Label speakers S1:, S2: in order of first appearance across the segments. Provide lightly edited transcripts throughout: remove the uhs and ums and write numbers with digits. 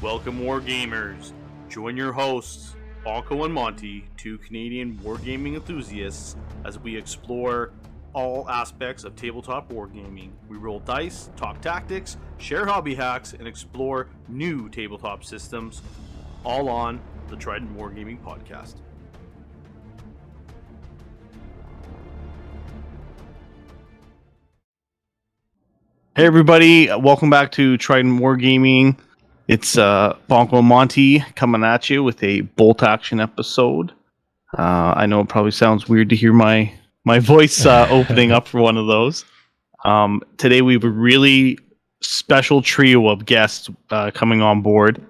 S1: Welcome, Wargamers. Join your hosts, Bonko and Monty, two Canadian wargaming enthusiasts, as we explore all aspects of tabletop wargaming. We roll dice, talk tactics, share hobby hacks, and explore new tabletop systems, all on the Trident Wargaming podcast. Hey everybody, welcome back to Trident Wargaming. It's Bonko and Monty coming at you with a bolt action episode. I know it probably sounds weird to hear my voice opening up for one of those. Today we have a really special trio of guests coming on board.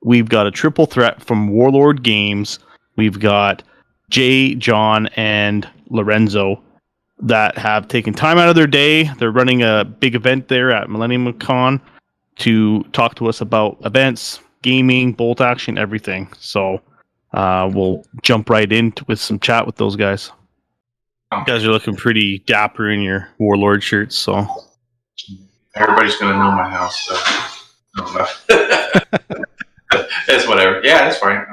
S1: We've got a triple threat from Warlord Games. We've got Jay, John, and Lorenzo that have taken time out of their day. They're running a big event there at Millennium Con to talk to us about events, gaming, bolt action, everything. So we'll jump right in with some chat with those guys. You guys are looking pretty dapper in your Warlord shirts, so
S2: everybody's gonna know my house. So I don't know. It's whatever. Yeah, that's fine.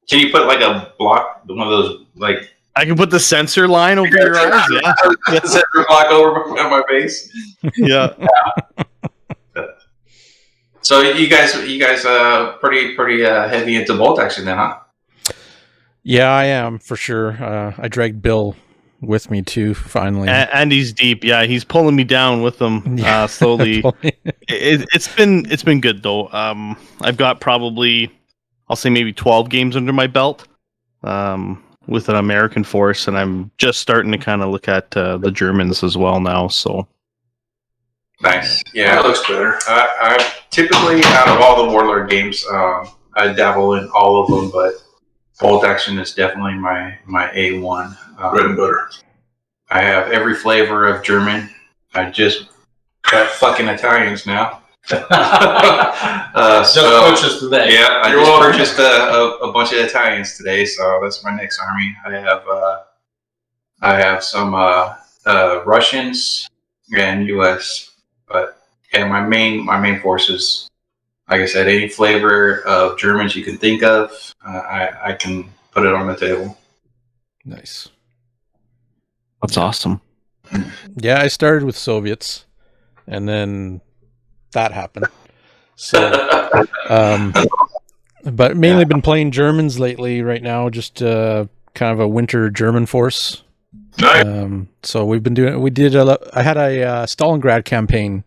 S2: Can you put like a block, one of those like?
S1: I can put the sensor line over your eyes. Yeah,
S2: the sensor block over my face.
S1: Yeah.
S2: So you guys, pretty heavy into bolt action then, huh?
S3: Yeah, I am for sure. I dragged Bill with me too. Finally,
S1: and he's deep. Yeah, he's pulling me down with him slowly. It's been good though. I've got probably, I'll say maybe 12 games under my belt. With an American force, and I'm just starting to kind of look at the Germans as well now. So
S2: nice, yeah, that looks better. I typically, out of all the Warlord games, I dabble in all of them, but bolt action is definitely my A1.
S4: Bread and butter.
S2: I have every flavor of German. I just got fucking Italians now.
S4: Just purchased today.
S2: Yeah, I just purchased a bunch of Italians today, so that's my next army. I have some Russians and U.S., but yeah, my main forces, like I said, any flavor of Germans you can think of, I can put it on the table.
S3: Nice.
S1: That's awesome.
S3: Yeah, I started with Soviets, and then that happened. So, but mainly been playing Germans lately. Right now, just kind of a winter German force.
S4: Nice.
S3: So we've been doing. I had a Stalingrad campaign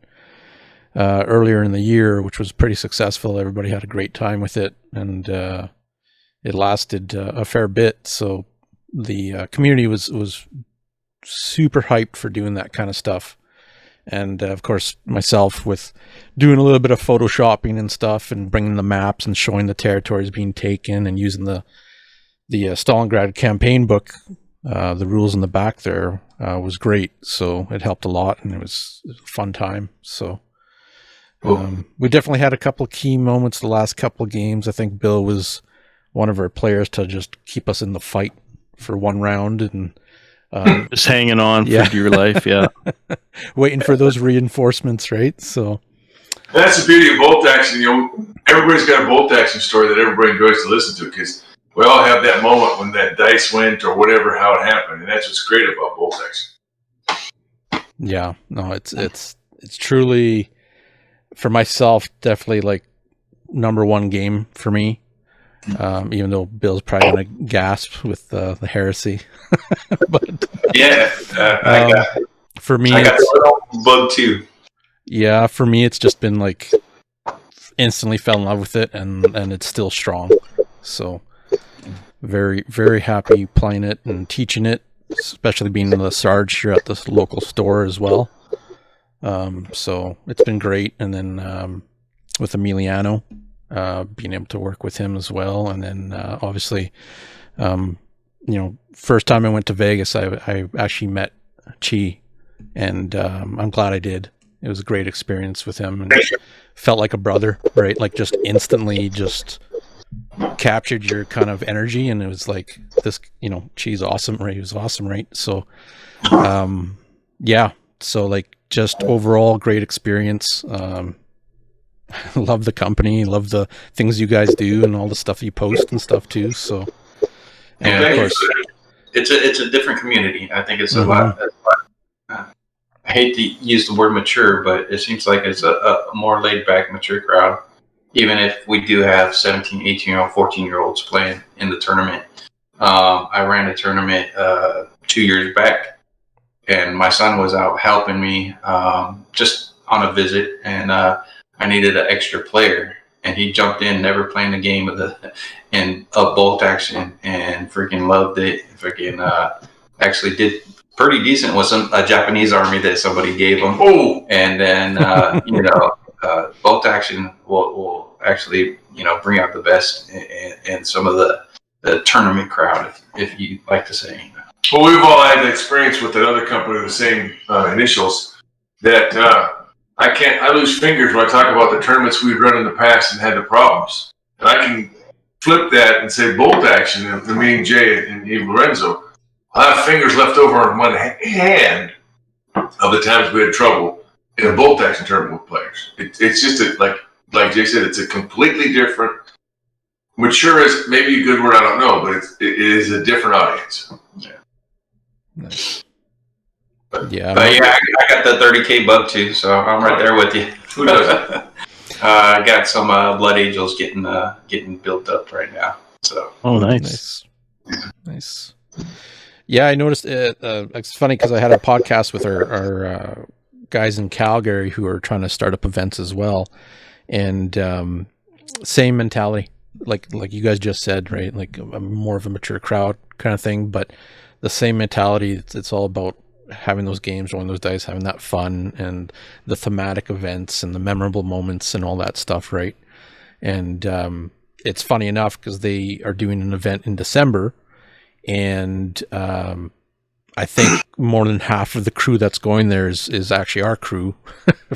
S3: earlier in the year, which was pretty successful. Everybody had a great time with it, and it lasted a fair bit. So the community was super hyped for doing that kind of stuff. And of course, myself with doing a little bit of photoshopping and stuff, and bringing the maps and showing the territories being taken, and using the Stalingrad campaign book, the rules in the back there was great. So it helped a lot, and it was a fun time. So we definitely had a couple of key moments the last couple of games. I think Bill was one of our players to just keep us in the fight for one round, and
S1: just hanging on for dear life, yeah.
S3: Waiting for those reinforcements, right? So
S4: that's the beauty of bolt action. You know, everybody's got a bolt action story that everybody enjoys to listen to, because we all have that moment when that dice went or whatever, how it happened, and that's what's great about bolt action.
S3: Yeah, no, it's truly, for myself, definitely like number one game for me. Even though Bill's probably gonna gasp with the heresy, but
S2: yeah,
S3: for me,
S2: I got the bug too.
S3: Yeah, for me, it's just been like instantly fell in love with it, and it's still strong. So very, very happy playing it and teaching it, especially being the Sarge here at this local store as well. So it's been great, and then with Emiliano. Being able to work with him as well, and then obviously, first time I went to Vegas, I actually met Chi, and I'm glad I did. It was a great experience with him, and felt like a brother, right? Like just instantly, just captured your kind of energy, and it was like this, Chi's awesome, right? He was awesome, right? So, yeah. So like just overall great experience. love the company, love the things you guys do, and all the stuff you post and stuff too. So, and of course,
S2: it's a different community. I think it's a
S3: Mhm.
S2: lot. I hate to use the word mature, but it seems like it's a more laid back, mature crowd. Even if we do have 17, 18-year-old, 14-year-olds playing in the tournament. I ran a tournament 2 years back, and my son was out helping me just on a visit, and I needed an extra player, and he jumped in, never playing a game in bolt action, and freaking loved it. Freaking actually did pretty decent with a Japanese army that somebody gave him.
S4: Oh,
S2: And then bolt action will actually bring out the best in some of the tournament crowd, if you like to say.
S4: well, we've all had the experience with another company with the same initials that I lose fingers when I talk about the tournaments we'd run in the past and had the problems. And I can flip that and say bolt action, and me and Jay and Lorenzo, I have fingers left over on one hand of the times we had trouble in a bolt action tournament with players. It's just like Jay said, it's a completely different. Mature is maybe a good word, I don't know, but it is a different audience.
S3: Nice.
S2: But yeah, I got the 30K bug too, so I'm right there with you.
S4: Who doesn't?
S2: I got some Blood Angels getting built up right now. So
S3: Nice. Yeah, I noticed it. It's funny because I had a podcast with our guys in Calgary who are trying to start up events as well, and same mentality, like you guys just said, right? Like more of a mature crowd kind of thing, but the same mentality. It's all about having those games, rolling those dice, having that fun, and the thematic events and the memorable moments and all that stuff, right? And it's funny enough because they are doing an event in December, and I think more than half of the crew that's going there is actually our crew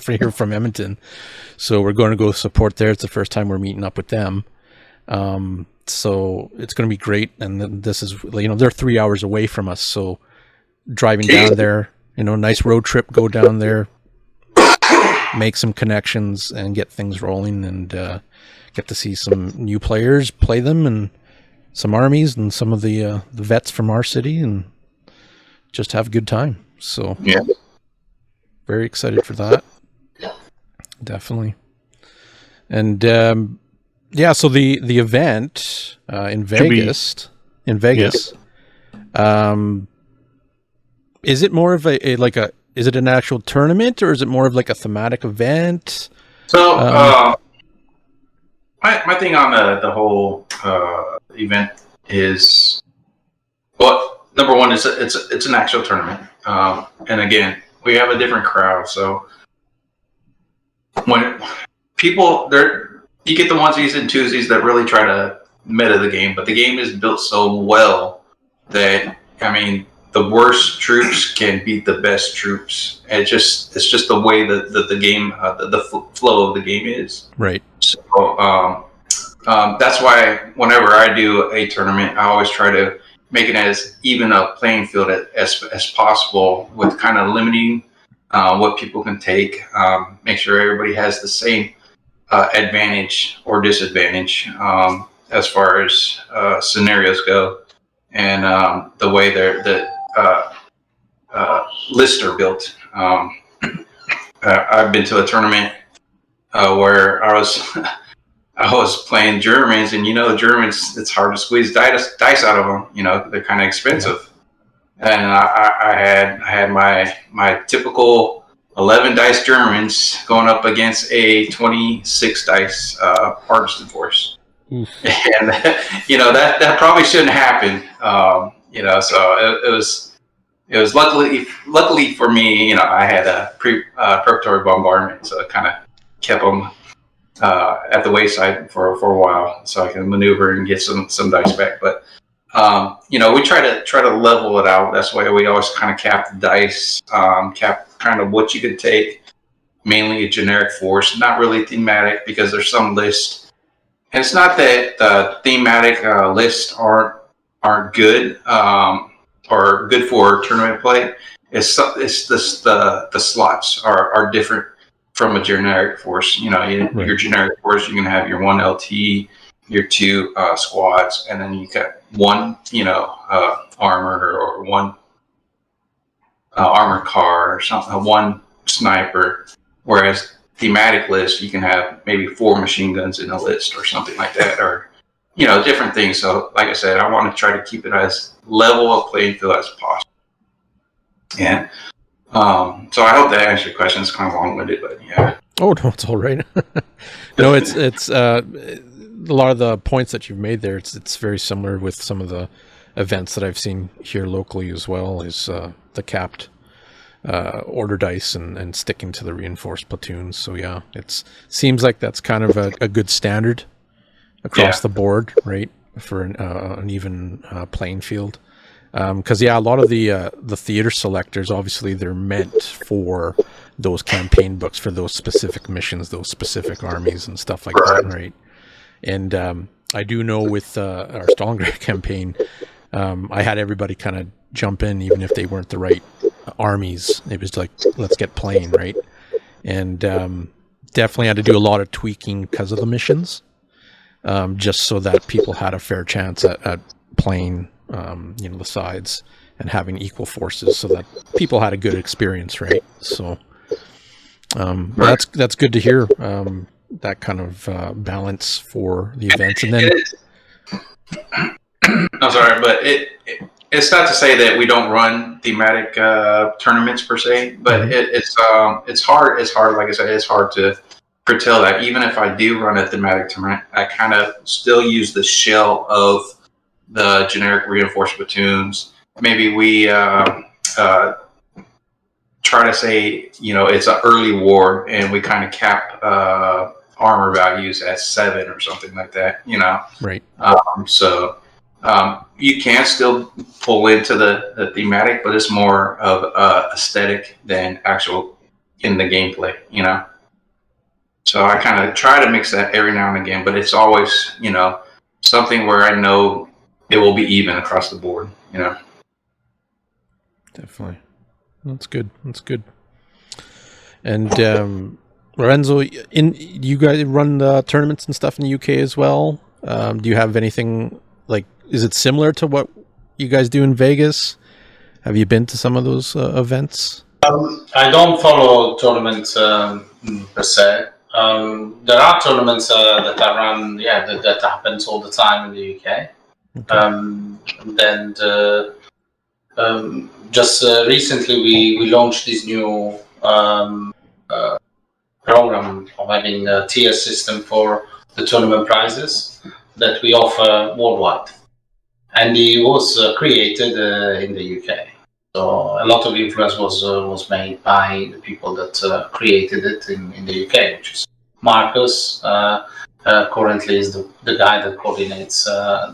S3: here from Edmonton. So we're going to go support there. It's the first time we're meeting up with them. So it's going to be great. And this is, they're 3 hours away from us. So driving down there, nice road trip, go down there, make some connections and get things rolling, and get to see some new players, play them, and some armies and some of the vets from our city, and just have a good time. So
S2: yeah,
S3: very excited for that. Definitely. And so the event in Vegas, is it more of is it an actual tournament, or is it more of like a thematic event?
S2: So my thing on the whole event is, well, number one is it's an actual tournament, and again, we have a different crowd. So when people you get the onesies and twosies that really try to meta the game, but the game is built so well that the worst troops can beat the best troops. It's just the way that the game, the flow of the game is.
S3: Right.
S2: So that's why whenever I do a tournament, I always try to make it as even a playing field as possible, with kind of limiting what people can take. Make sure everybody has the same advantage or disadvantage as far as scenarios go, and the way the lists are built. I've been to a tournament where I was playing Germans, and Germans, it's hard to squeeze dice out of them. They're kind of expensive, and I had my typical 11 dice Germans going up against a 26 dice partisan force. And that probably shouldn't happen. So it was luckily for me, I had a preparatory bombardment, so it kind of kept them at the wayside for a while, so I can maneuver and get some dice back. But we try to level it out. That's why we always kind of cap the dice, cap kind of what you could take, mainly a generic force, not really thematic, because there's some lists. And it's not that the thematic lists aren't good or good for tournament play. It's the slots are different from a generic force. You know,
S3: Right.
S2: your generic force, you can have your 1 LT, your 2 squads, and then you got 1, armor or 1 armored car or something, 1 sniper. Whereas thematic list, you can have maybe 4 machine guns in a list or something like that, or different things. So, like I said, I want to try to keep it as level of playing field as possible. And so I hope that answered your question. It's kind of long-winded, but yeah.
S3: Oh no, it's all right. No, it's a lot of the points that you've made there. It's very similar with some of the events that I've seen here locally as well. Is the capped order dice and sticking to the reinforced platoons. So yeah, it seems like that's kind of a good standard across the board, right? For an even playing field. Because a lot of the theater selectors, obviously, they're meant for those campaign books for those specific missions, those specific armies and stuff like that, right? And I do know with our Stalingrad campaign, I had everybody kind of jump in, even if they weren't the right armies. It was like, let's get playing, right? And definitely had to do a lot of tweaking because of the missions, just so that people had a fair chance at playing the sides and having equal forces, so that people had a good experience, right? So that's good to hear, that kind of balance for the events. And then
S2: I'm sorry, but it's not to say that we don't run thematic tournaments per se, but it's hard. It's hard, like I said, it's hard to foretell that. Even if I do run a thematic tournament, I kind of still use the shell of the generic reinforced platoons. Maybe we try to say, it's an early war, and we kind of cap armor values at 7 or something like that.
S3: Right.
S2: So you can still pull into the thematic, but it's more of aesthetic than actual in the gameplay. So I kind of try to mix that every now and again, but it's always something where I know it will be even across the board,
S3: Definitely. That's good. And Lorenzo, you guys run the tournaments and stuff in the UK as well. Do you have anything is it similar to what you guys do in Vegas? Have you been to some of those events?
S5: I don't follow tournaments per se. There are tournaments that I run, that happens all the time in the UK. Okay. Just recently we launched this new program of having a tier system for the tournament prizes that we offer worldwide, and it was created in the UK. So a lot of influence was made by the people that created it in the UK, which is Marcus. Currently is the guy that coordinates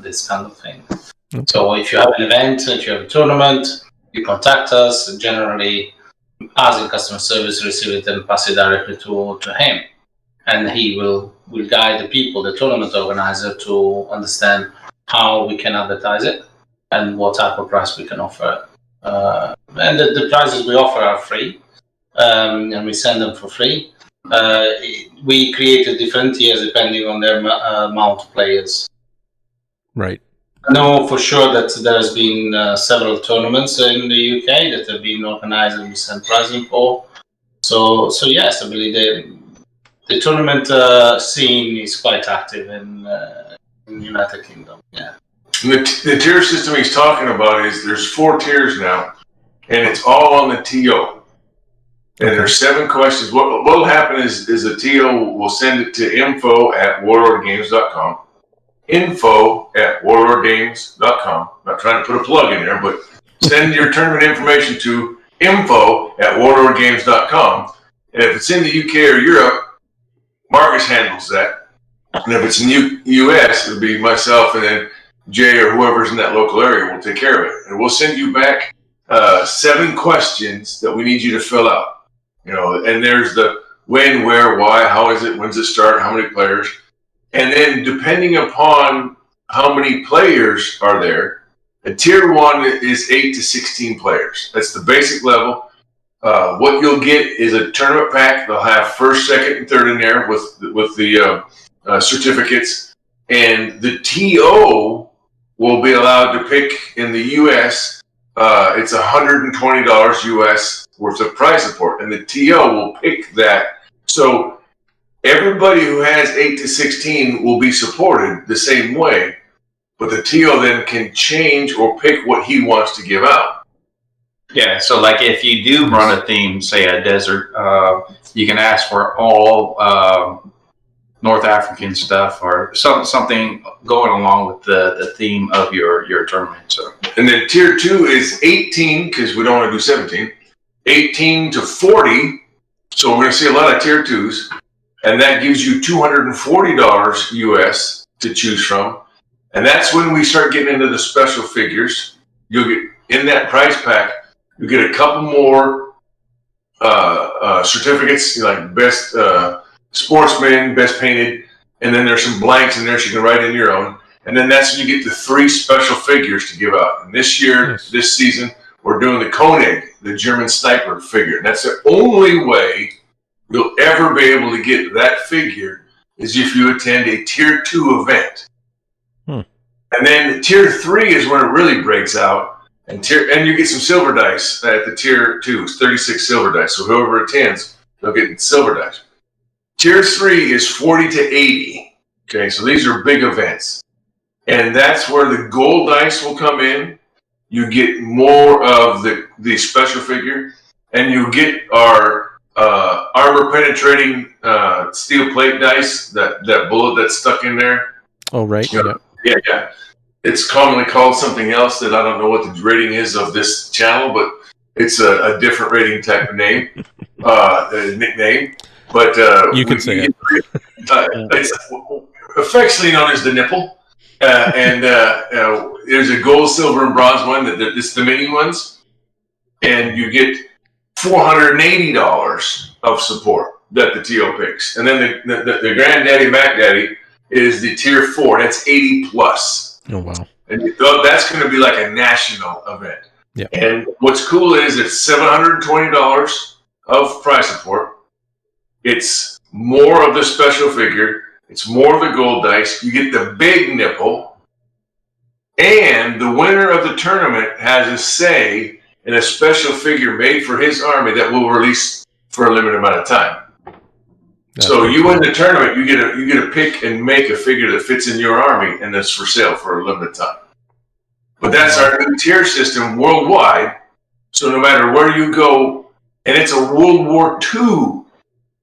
S5: this kind of thing. Okay. So if you have an event, if you have a tournament, you contact us. Generally, us in customer service receive it and pass it directly to him, and he will guide the people, the tournament organizer, to understand how we can advertise it and what type of price we can offer. And the prizes we offer are free, and we send them for free. We created different tiers depending on their amount of players.
S3: Right.
S5: I know for sure that there's been several tournaments in the UK that have been organized and we sent pricing for. So yes, I believe the tournament scene is quite active in the United Kingdom. Yeah.
S4: The tier system he's talking about is there's 4 tiers now, and it's all on the TO. And there's 7 questions. What will happen is a TO will send it to info@warlordgames.com. info@warlordgames.com. Not trying to put a plug in there, but send your tournament information to info@warlordgames.com. And if it's in the UK or Europe, Marcus handles that. And if it's in the US, it'll be myself, and then Jay or whoever's in that local area will take care of it. And we'll send you back 7 questions that we need you to fill out. And there's the when, where, why, how is it, when's it start, how many players. And then depending upon how many players are there, a tier 1 is 8 to 16 players. That's the basic level. what you'll get is a tournament pack. They'll have first, second, and third in there with the certificates, and the TO will be allowed to pick in the U.S. It's $120 U.S. worth of prize support, and the TO will pick that. So everybody who has 8 to 16 will be supported the same way, but the TO then can change or pick what he wants to give out.
S2: Yeah, so like if you do run a theme, say a desert, you can ask for all North African stuff or something going along with the theme of your tournament. So,
S4: and then tier 2 is 18 because we don't want to do 17. 18 to 40. So we're going to see a lot of tier 2s, and that gives you $240 US to choose from. And that's when we start getting into the special figures. You'll get in that prize pack. You get a couple more certificates, like best sportsman, best painted, and then there's some blanks in there so you can write in your own. And then that's when you get the 3 special figures to give out. And this year, this season, we're doing the Koenig, the German sniper figure. And that's the only way you'll ever be able to get that figure is if you attend a tier 2 event. And then tier 3 is when it really breaks out. And you get some silver dice at the tier 2. It's 36 silver dice. So whoever attends, they'll get silver dice. Tier 3 is 40 to 80. Okay, so these are big events. And that's where the gold dice will come in. You get more of the special figure. And you get our armor penetrating steel plate dice, that bullet that's stuck in there.
S3: Oh, right.
S4: Yeah. It's commonly called something else that I don't know what the rating is of this channel, but it's a different rating type of name, nickname. But
S3: you can say it.
S4: It's affectionately known as the nipple. And there's a gold, silver, and bronze one. It's the mini ones. And you get $480 of support that the TO picks. And then the Granddaddy MacDaddy is the tier 4. That's 80 plus.
S3: Oh, wow.
S4: And that's going to be like a national event.
S3: Yeah.
S4: And what's cool is it's $720 of prize support. It's more of the special figure. It's more of the gold dice. You get the big nipple. And the winner of the tournament has a say in a special figure made for his army that will release for a limited amount of time. So you win the tournament, you get to pick and make a figure that fits in your army, and that's for sale for a limited time. But that's our new tier system worldwide. So no matter where you go, and it's a World War II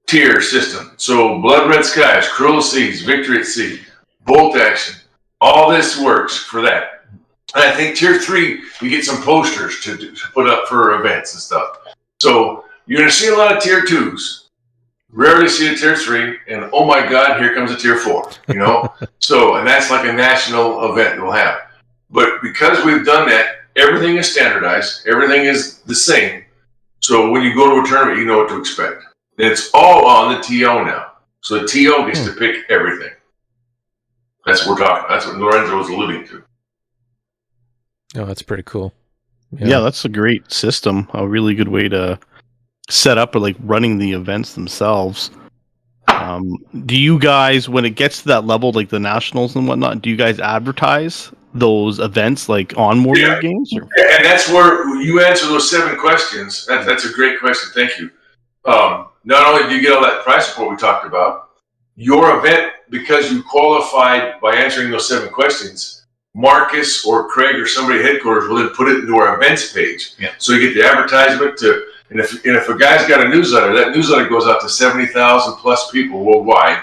S4: tier system. So Blood Red Skies, Cruel Seas, Victory at Sea, Bolt Action, all this works for that. And I think tier 3, you get some posters to put up for events and stuff. So you're going to see a lot of tier 2s. Rarely see a tier 3, and oh my God, here comes a tier 4, So, and that's like a national event we'll have. But because we've done that, everything is standardized, everything is the same. So when you go to a tournament, you know what to expect. And it's all on the TO now. So the TO gets to pick everything. That's what we're talking about. That's what Lorenzo was alluding to.
S3: Oh, that's pretty cool.
S1: Yeah, that's a great system. A really good way to set up or like running the events themselves. Do you guys, when it gets to that level, like the nationals and whatnot, do you guys advertise those events like on Warlord Games? Or?
S4: And that's where you answer those 7 questions. That's a great question. Thank you. Not only do you get all that prize support we talked about, your event, because you qualified by answering those 7 questions, Marcus or Craig or somebody at headquarters will then put it into our events page. Yeah. So you get the advertisement to. And if a guy's got a newsletter, that newsletter goes out to 70,000 plus people worldwide.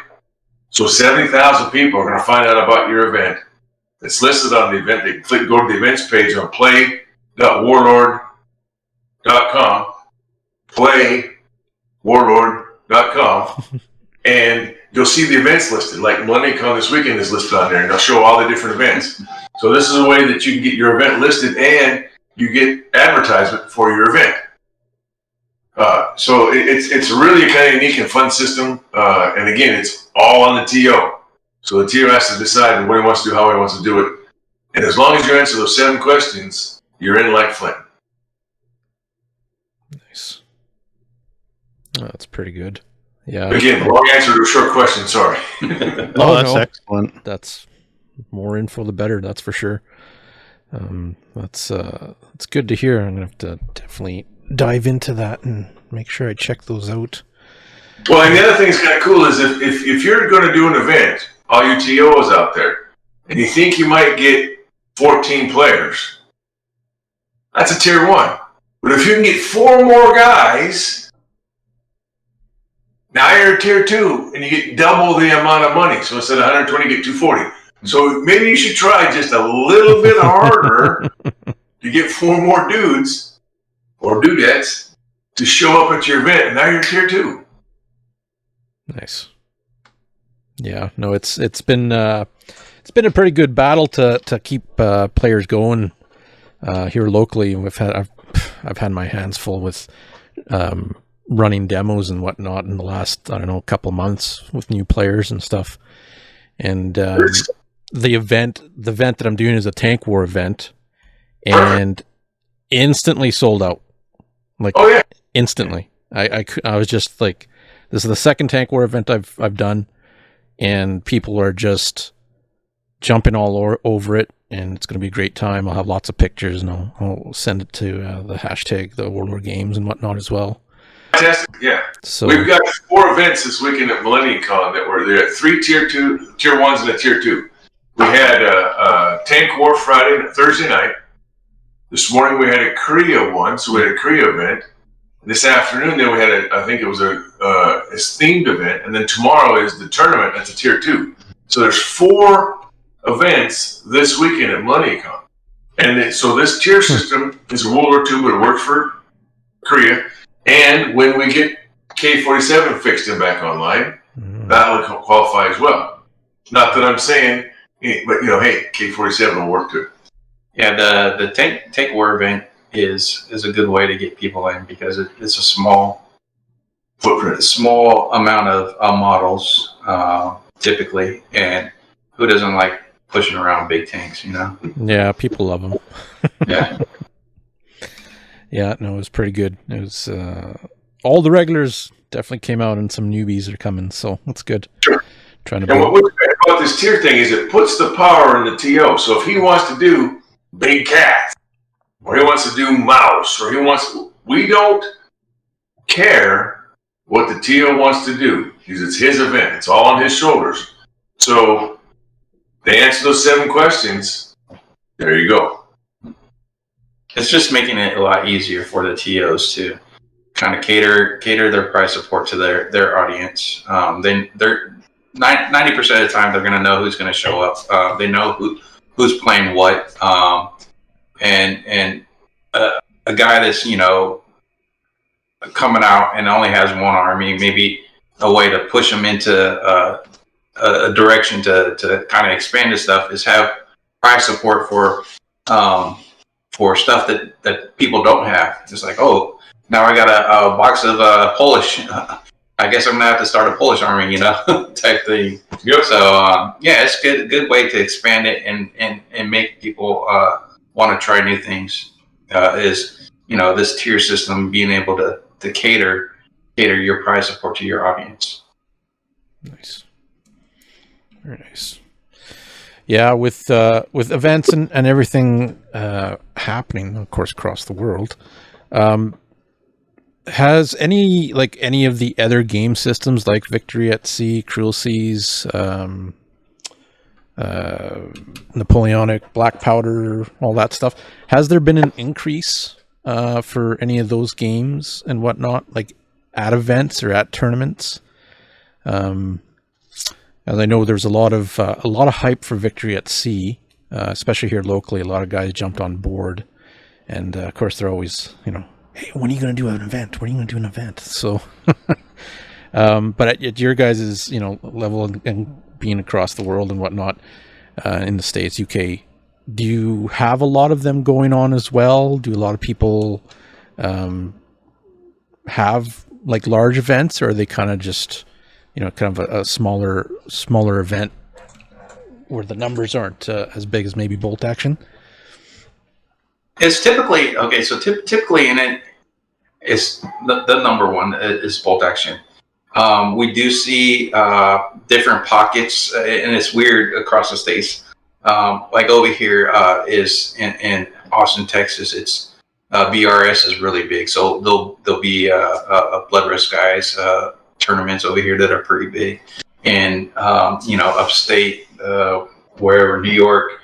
S4: So 70,000 people are going to find out about your event. It's listed on the event. They can go to the events page on play.warlord.com, play.warlord.com, and you'll see the events listed. Like MillenniumCon this weekend is listed on there, and they'll show all the different events. So this is a way that you can get your event listed and you get advertisement for your event. So it's really a kind of unique and fun system. And again, it's all on the TO. So the TO has to decide what he wants to do, how he wants to do it. And as long as you answer those 7 questions, you're in like Flint.
S3: Nice. Oh, that's pretty good. Yeah.
S4: Again, long answer to a short question. Sorry.
S1: Oh, that's excellent.
S3: That's more info, the better. That's for sure. That's good to hear. I'm gonna have to definitely dive into that and make sure I check those out.
S4: Well, and the other thing that's kind of cool is if you're going to do an event, all you T.Os out there, and you think you might get 14 players, that's a tier 1. But if you can get 4 more guys, now you're a tier 2, and you get double the amount of money. So instead of 120, you get 240. So maybe you should try just a little bit harder to get 4 more dudes or dudettes to show up at your event, and now you're tier 2.
S3: Nice. Yeah, no, it's been a pretty good battle to keep players going here locally. I've had my hands full with running demos and whatnot in the last, I don't know, couple of months with new players and stuff. And the event that I'm doing is a tank war event, and instantly sold out. Like, oh yeah, instantly. I was just like, this is the second tank war event I've done, and people are just jumping all over it, and it's going to be a great time. I'll have lots of pictures, and I'll send it to the hashtag, the Warlord Games and whatnot as well.
S4: Fantastic, yeah. So we've got 4 events this weekend at Millennium Con that were there. 3 tier 1s and a tier 2. We had a tank war Thursday night. This morning we had a Korea one, so we had a Korea event. This afternoon, then we had a themed event, and then tomorrow is the tournament. That's a tier 2. So there's 4 events this weekend at MillenniumCon, and so this tier system is a World War II, but it works for Korea. And when we get K-47 fixed and back online, that will qualify as well. Not that I'm saying, but hey, K-47 will work too.
S2: Yeah, the tank war event is a good way to get people in because it's a small
S4: footprint,
S2: a small amount of models typically, and who doesn't like pushing around big tanks,
S3: Yeah, people love them.
S2: Yeah.
S3: Yeah, no, it was pretty good. It was all the regulars definitely came out, and some newbies are coming, so that's good.
S4: Sure.
S3: And
S4: what's great about this tier thing is it puts the power in the TO. So if he wants to do big cats, or he wants to do mouse, or we don't care what the TO wants to do because it's his event. It's all on his shoulders. So they answer those 7 questions. There you go.
S2: It's just making it a lot easier for the TOs to kind of cater their price support to their audience. They're 90% of the time they're going to know who's going to show up. They know who's playing what, and a guy that's coming out and only has one army, maybe a way to push him into a direction to kind of expand his stuff is have price support for stuff that people don't have. It's like, oh, now I got a box of Polish. I guess I'm gonna have to start a Polish army, type thing.
S4: Yep.
S2: So yeah, it's good way to expand it and make people want to try new things. Is this tier system being able to cater your price support to your audience.
S3: Nice, very nice. Yeah, with events and everything happening, of course, across the world, has any of the other game systems like Victory at Sea, Cruel Seas, Napoleonic, Black Powder, all that stuff, has there been an increase for any of those games and whatnot, like at events or at tournaments? As I know, there's a lot of hype for Victory at Sea, especially here locally. A lot of guys jumped on board, and of course they're always, hey, when are you going to do an event? When are you going to do an event? So, but at your guys' level and being across the world and whatnot, in the States, UK, do you have a lot of them going on as well? Do a lot of people have like large events, or are they kind of just kind of a smaller event where the numbers aren't as big as maybe Bolt Action?
S2: It's typically okay. So typically in is the number one is bolt action. We do see different pockets, and it's weird across the states. Like over here is in Austin, Texas. It's BRS is really big, so there'll be a Blood Red Skies tournaments over here that are pretty big, and upstate, wherever, New York,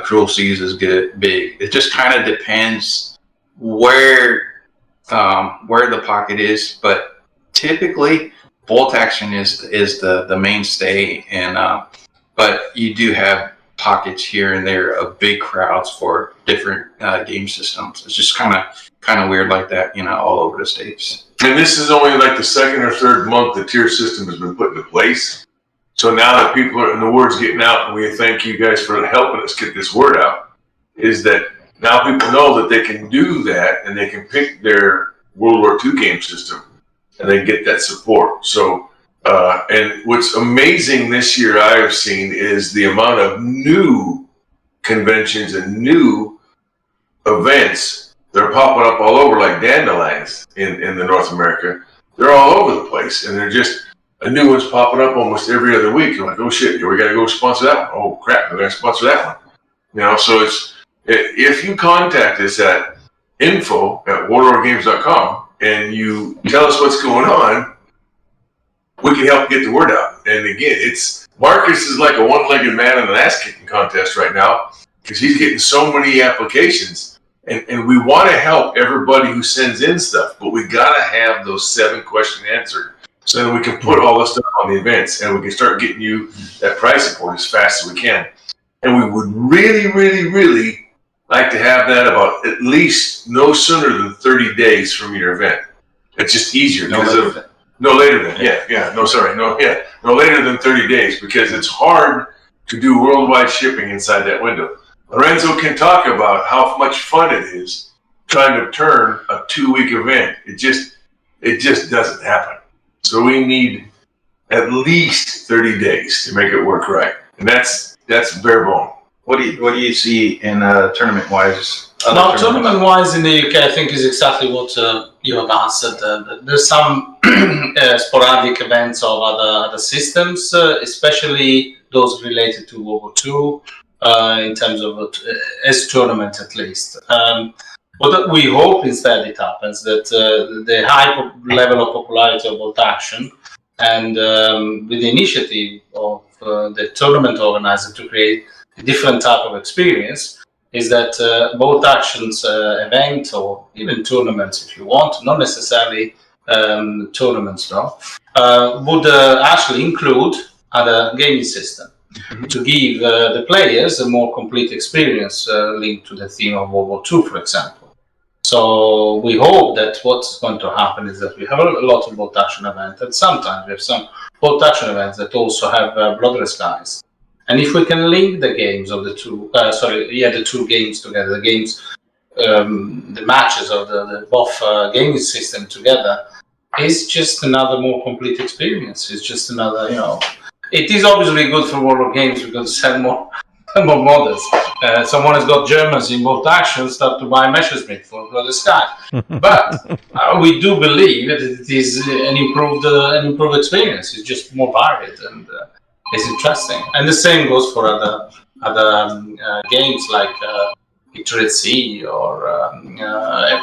S2: Cruel Seas is big. It just kind of depends where the pocket is, but typically bolt action is the mainstay, and but you do have pockets here and there of big crowds for different game systems. It's just kind of weird like that, all over the states.
S4: And this is only like the second or third month the tier system has been put into place. So now that people are, and the word's getting out, and we thank you guys for helping us get this word out, is that now people know that they can do that, and they can pick their World War II game system, and they get that support. So, and what's amazing this year I have seen is the amount of new conventions and new events that are popping up all over like dandelions in the North America. They're all over the place, and they're just a new one's popping up almost every other week. You're like, oh shit, we got to go sponsor that one. Oh crap, we got to sponsor that one. So if you contact us at info@warlordgames.com and you tell us what's going on, we can help get the word out. And again, Marcus is like a one-legged man in an ass-kicking contest right now because he's getting so many applications. And we want to help everybody who sends in stuff, but we got to have those 7 questions answered so that we can put all this stuff on the events and we can start getting you that prize support as fast as we can. And we would really, really, really like to have that about at least no sooner than 30 days from your event. It's just easier. No later than 30 days, because it's hard to do worldwide shipping inside that window. Lorenzo can talk about how much fun it is trying to turn a 2-week event. It just doesn't happen. So we need at least 30 days to make it work right, and that's bare bone.
S2: What do you see in tournament wise?
S5: Tournament wise in the UK, I think is exactly what you have answered. There's some sporadic events of other systems, especially those related to World War II. In terms of as tournament at least. What we hope instead it happens that the high level of popularity of bolt action and with the initiative of the tournament organizer to create a different type of experience is that bolt actions event or even tournaments if you want, not necessarily tournaments though, would actually include other gaming systems. To give the players a more complete experience linked to the theme of World War II, for example. So we hope that what's going to happen is that we have a lot of bolt action events, and sometimes we have some bolt action events that also have Blood Red Skies. And if we can link the games of the two games together, the games, the matches of the both gaming system together, it's just another more complete experience. It's just another, It is obviously good for Warlord Games because sell more models. Someone has got Germans in bolt action, start to buy Messerschmitt for the sky. But we do believe that it is an improved experience. It's just more varied and it's interesting. And the same goes for other games like Victory at Sea or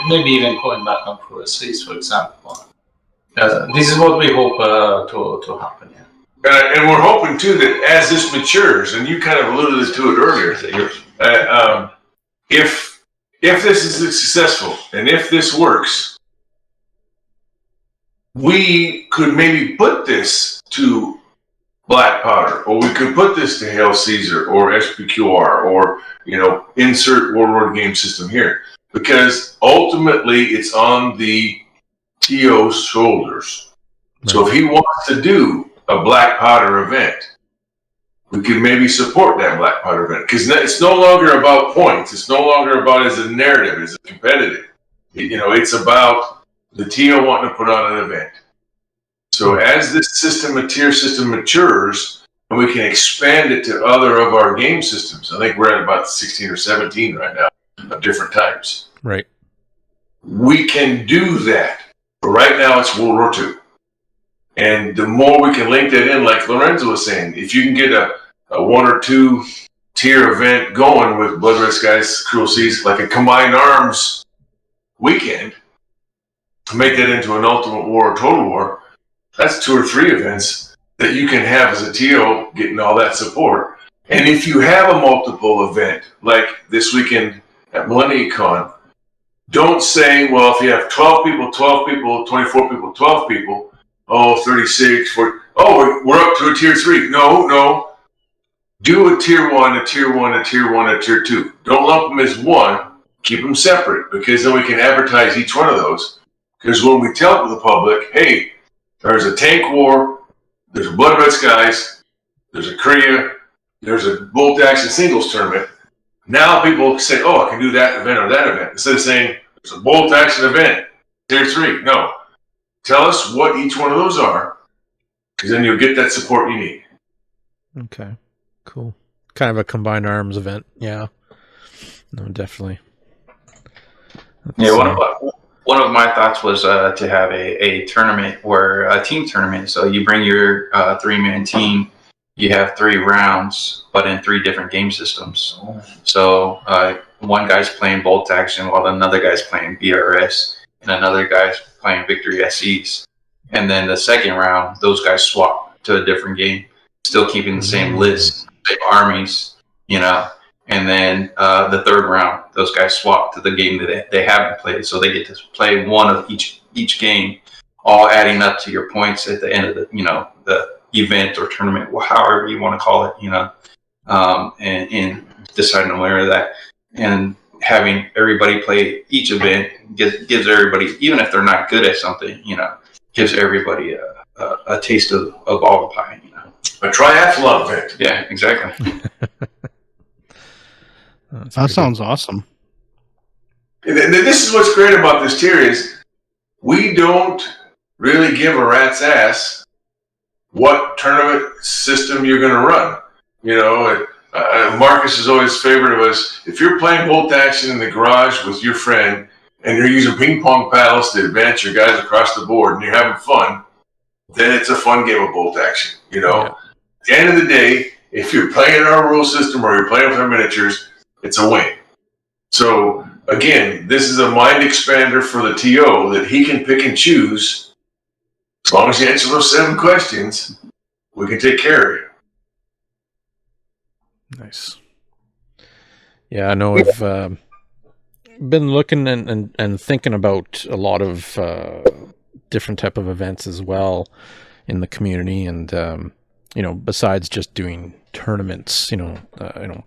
S5: maybe even going back on Cruel Seas, for example. This is what we hope to happen. Yeah.
S4: And we're hoping too that as this matures, and you kind of alluded to it earlier, if this is successful and if this works, we could maybe put this to Black Powder, or we could put this to Hail Caesar or SPQR, or insert Warlord Game system here, because ultimately it's on the T.O's shoulders. Right. So if he wants to do a Black Powder event, we can maybe support that Black Powder event, because it's no longer about points. It's no longer about as a narrative, as a competitive. It's about the T.O. wanting to put on an event. So as this tier system matures, and we can expand it to other of our game systems. I think we're at about 16 or 17 right now of different types.
S3: Right.
S4: we can do that. But right now it's World War II. And the more we can link that in, like Lorenzo was saying, if you can get a 1 or 2 tier event going with Blood Red Skies, Cruel Seas, like a combined arms weekend, to make that into an Ultimate War or Total War, that's 2 or 3 events that you can have as a TO getting all that support. And if you have a multiple event, like this weekend at MillenniumCon, don't say, well, if you have 12 people, 24 people, 12 people, 36, 40, we're up to a tier 3. No. Do a tier 1, a tier 1, a tier 1, a tier 2. Don't lump them as one. Keep them separate, because then we can advertise each one of those. Because when we tell the public, hey, there's a tank war, there's a Blood Red Skies, there's a Korea, there's a bolt action singles tournament. Now people say, I can do that event or that event. Instead of saying, there's a bolt action event, tier 3. No. Tell us what each one of those are, because then you'll get that support you need.
S3: Okay, cool. Kind of a combined arms event. Yeah. No, definitely.
S2: Yeah, one of my thoughts was to have a tournament where a team tournament. So you bring your 3-man team. You have 3 rounds, but in 3 different game systems. So one guy's playing Bolt Action while another guy's playing BRS, and another guy's playing Victory SEs. And then the second round, those guys swap to a different game, still keeping the same list, same armies, And then the third round, those guys swap to the game that they haven't played, so they get to play one of each game, all adding up to your points at the end of the event or tournament, however you want to call it, and deciding the winner of that, and having everybody play each event gives everybody, even if they're not good at something, gives everybody a taste of all the pie,
S4: A triathlon event.
S2: Yeah, exactly.
S1: That sounds awesome.
S4: And this is what's great about this tier is we don't really give a rat's ass what tournament system you're going to run. Marcus's always favorite was, if you're playing Bolt Action in the garage with your friend and you're using ping pong paddles to advance your guys across the board and you're having fun, then it's a fun game of Bolt Action.
S3: Yeah.
S4: At the end of the day, if you're playing our rule system or you're playing with our miniatures, it's a win. So again, this is a mind expander for the TO that he can pick and choose. As long as you answer those 7 questions, we can take care of you.
S3: Nice. Yeah, I know I've been looking and thinking about a lot of different type of events as well in the community, and besides just doing tournaments,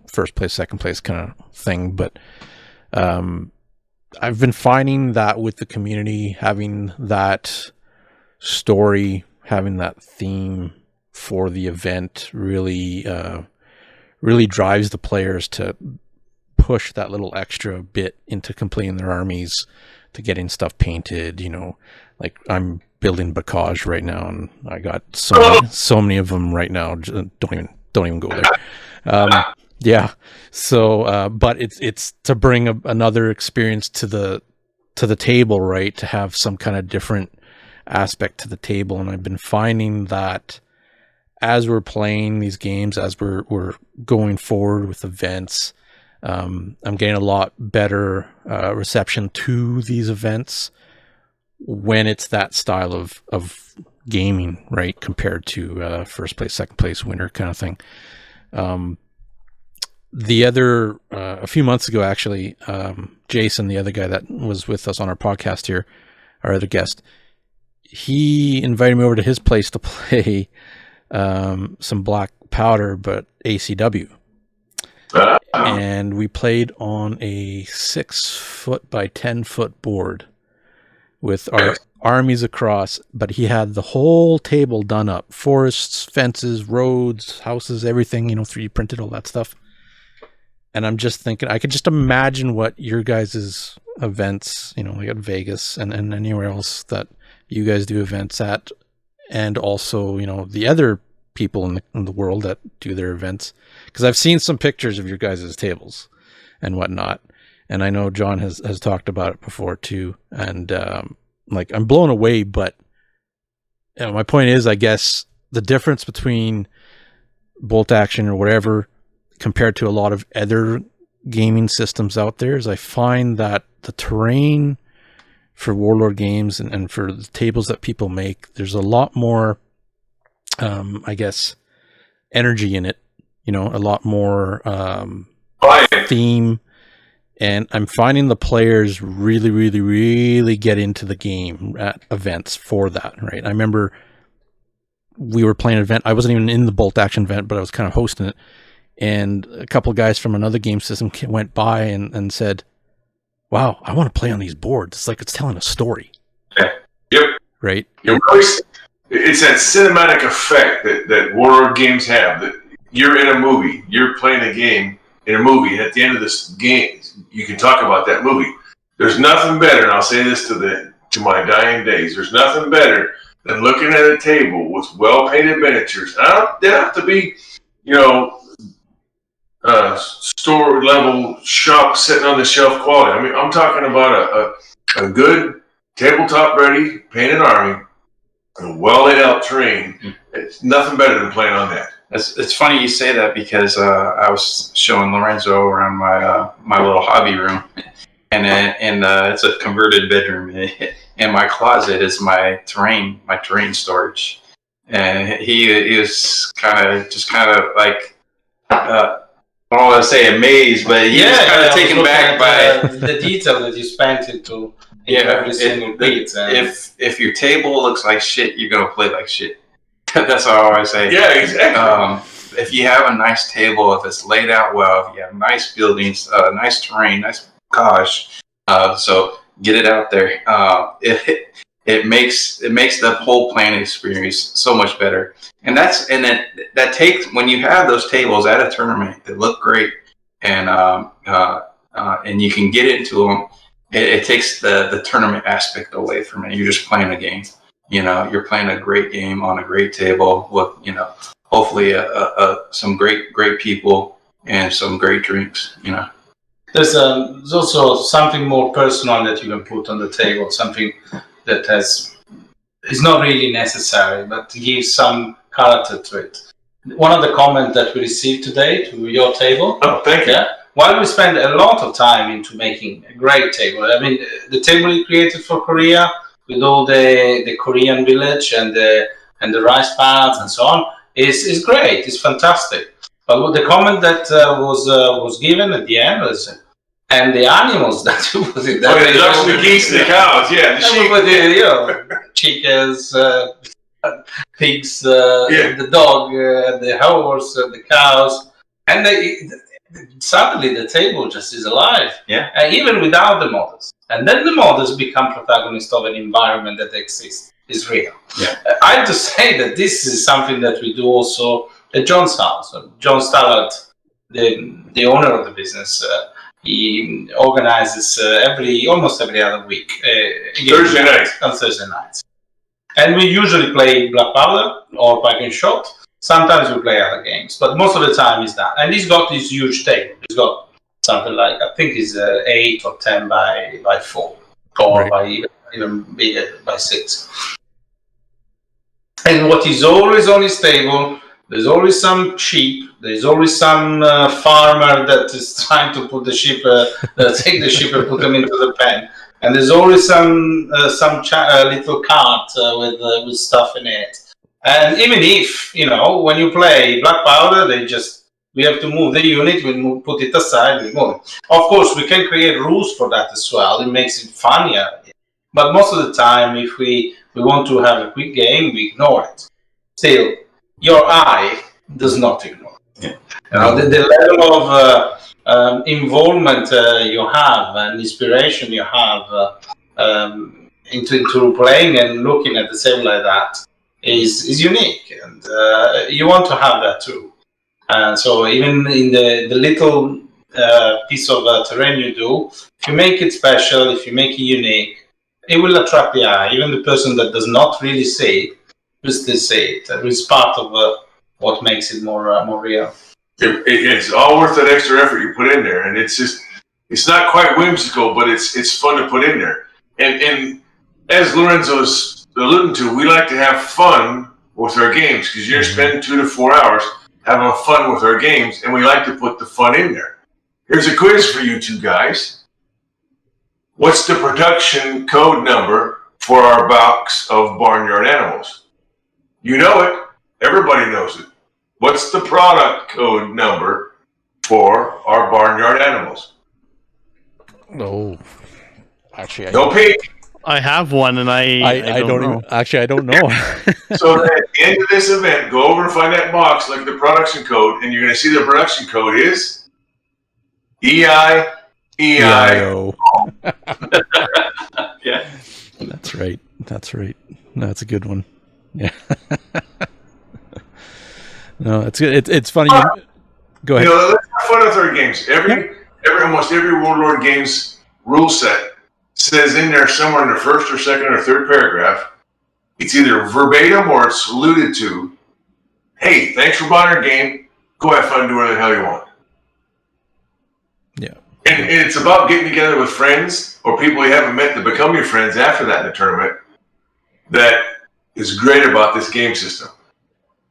S3: first place, second place kind of thing, but I've been finding that with the community, having that story, having that theme for the event really drives the players to push that little extra bit into completing their armies, to getting stuff painted. Like I'm building Bacage right now, and I got so many of them right now. Don't even go there. Yeah. So, but it's to bring another experience to the table, right? To have some kind of different aspect to the table. And I've been finding that as we're playing these games, as we're going forward with events, I'm getting a lot better reception to these events when it's that style of gaming, right? Compared to first place, second place, winner kind of thing. A few months ago, actually, Jason, the other guy that was with us on our podcast here, our other guest, he invited me over to his place to play some Black Powder, but ACW. And we played on a 6-foot by 10-foot board with our armies across, but he had the whole table done up. Forests, fences, roads, houses, everything, 3D printed, all that stuff. And I'm just thinking, I could just imagine what your guys' events, like at Vegas and anywhere else that you guys do events at, and also, the other people in the world that do their events. Because I've seen some pictures of your guys' tables and whatnot. and I know John has talked about it before too. And like, I'm blown away. But my point is, I guess the difference between bolt action or whatever compared to a lot of other gaming systems out there is I find that the terrain for Warlord Games and for the tables that people make, there's a lot more, I guess, energy in it, a lot more theme. And I'm finding the players really, really, really get into the game at events for that, right? I remember we were playing an event. I wasn't even in the bolt action event, but I was kind of hosting it. And a couple of guys from another game system went by and said, wow, I want to play on these boards. It's like it's telling a story.
S4: Yeah. Yep.
S3: Right?
S4: It's that cinematic effect that Warlord Games have. That you're in a movie, you're playing a game in a movie, and at the end of this game, you can talk about that movie. There's nothing better, and I'll say this to my dying days, there's nothing better than looking at a table with well-painted miniatures. They don't have to be, store level shop sitting on the shelf quality. I mean, I'm talking about a good tabletop ready painted army, a well laid out terrain. It's nothing better than playing on that.
S2: It's funny you say that because I was showing Lorenzo around my little hobby room, and it's a converted bedroom. And my closet is my terrain storage, and he was kind of like. I don't want to say amazed, but he was kind of taken back by
S5: the detail that you spent into every single bit.
S2: If your table looks like shit, you're gonna play like shit. That's how I always say.
S4: Yeah, exactly.
S2: If you have a nice table, if it's laid out well, if you have nice buildings, nice terrain, nice gosh, so get it out there. It makes the whole playing experience so much better. And that takes, when you have those tables at a tournament that look great and you can get into them, it takes the tournament aspect away from it. You're just playing a game. You're playing a great game on a great table with hopefully some great people and some great drinks.
S5: There's also something more personal that you can put on the table, something that is not really necessary, but gives some character to it. One of the comments that we received today to your table.
S4: Oh, thank you.
S5: Yeah, while we spend a lot of time into making a great table. I mean, the table you created for Korea with all the Korean village and the rice pads and so on is great. It's fantastic. But the comment that was given at the end was, and the animals that you put in there.
S4: The ducks, the geese, the cows, the sheep.
S5: Chickens, pigs, the dog, the horse, the cows. And suddenly the table just is alive.
S2: Yeah.
S5: Even without the models. And then the models become protagonists of an environment that exists, is real.
S2: Yeah.
S5: I have to say that this is something that we do also at John's house. John Stallard, the owner of the business, he organizes almost every other week.
S4: Thursday nights.
S5: On Thursday nights. And we usually play Black Powder or Pike and Shot. Sometimes we play other games, but most of the time is that. And he's got this huge table. He's got something like, I think it's 8 or 10 by 4, or
S3: right.
S5: by even bigger, by 6. And what is always on his table, there's always some sheep. There's always some farmer that is trying to put the sheep, take the sheep and put them into the pen. And there's always some little cart with stuff in it. And even if, when you play Black Powder, we have to move the unit, we put it aside, we move it. Of course, we can create rules for that as well. It makes it funnier. But most of the time, if we want to have a quick game, we ignore it. Still, your eye does not ignore it. Yeah. The level of involvement you have and inspiration you have into playing and looking at the table like that is unique, and you want to have that too. So even in the little piece of terrain you do, if you make it special, if you make it unique, it will attract the eye. Even the person that does not really see it will still see it. It's part of what makes it more real.
S4: It's all worth that extra effort you put in there, and it's just It's not quite whimsical, but it's fun to put in there. And as Lorenzo's alluding to, we like to have fun with our games because you're spending 2 to 4 hours having fun with our games, and we like to put the fun in there. Here's a quiz for you two guys. What's the production code number for our box of barnyard animals? You know it. Everybody knows it. What's the product code number for our barnyard animals?
S3: No, actually,
S4: No peek.
S1: I have one, and I don't know.
S3: Actually, I don't know.
S4: So at the end of this event, go over and find that box, look at the production code, and you're going to see the production code is EIEI.
S2: Yeah.
S3: That's right. That's right. No, that's a good one. Yeah. No, it's good. It's funny. Go ahead.
S4: You know, let's have fun with our games. Almost every Warlord Games rule set says in there somewhere in the first or second or third paragraph, it's either verbatim or it's alluded to, hey, thanks for buying our game. Go have fun doing whatever the hell you want.
S3: Yeah.
S4: And it's about getting together with friends or people you haven't met to become your friends after that in the tournament. That is great about this game system.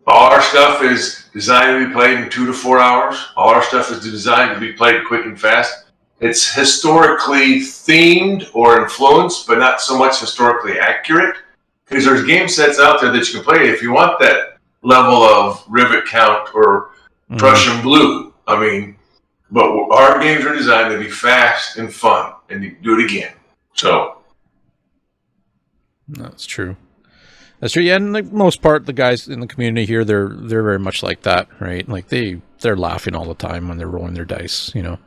S4: All our stuff is designed to be played in 2 to 4 hours. All our stuff is designed to be played quick and fast. It's historically themed or influenced, but not so much historically accurate. Because there's game sets out there that you can play if you want that level of rivet count or Prussian blue. I mean, but our games are designed to be fast and fun, and you do it again. So
S3: that's true. That's true. Yeah, and like most part, the guys in the community here, they're very much like that, right? Like they're laughing all the time when they're rolling their dice, you know.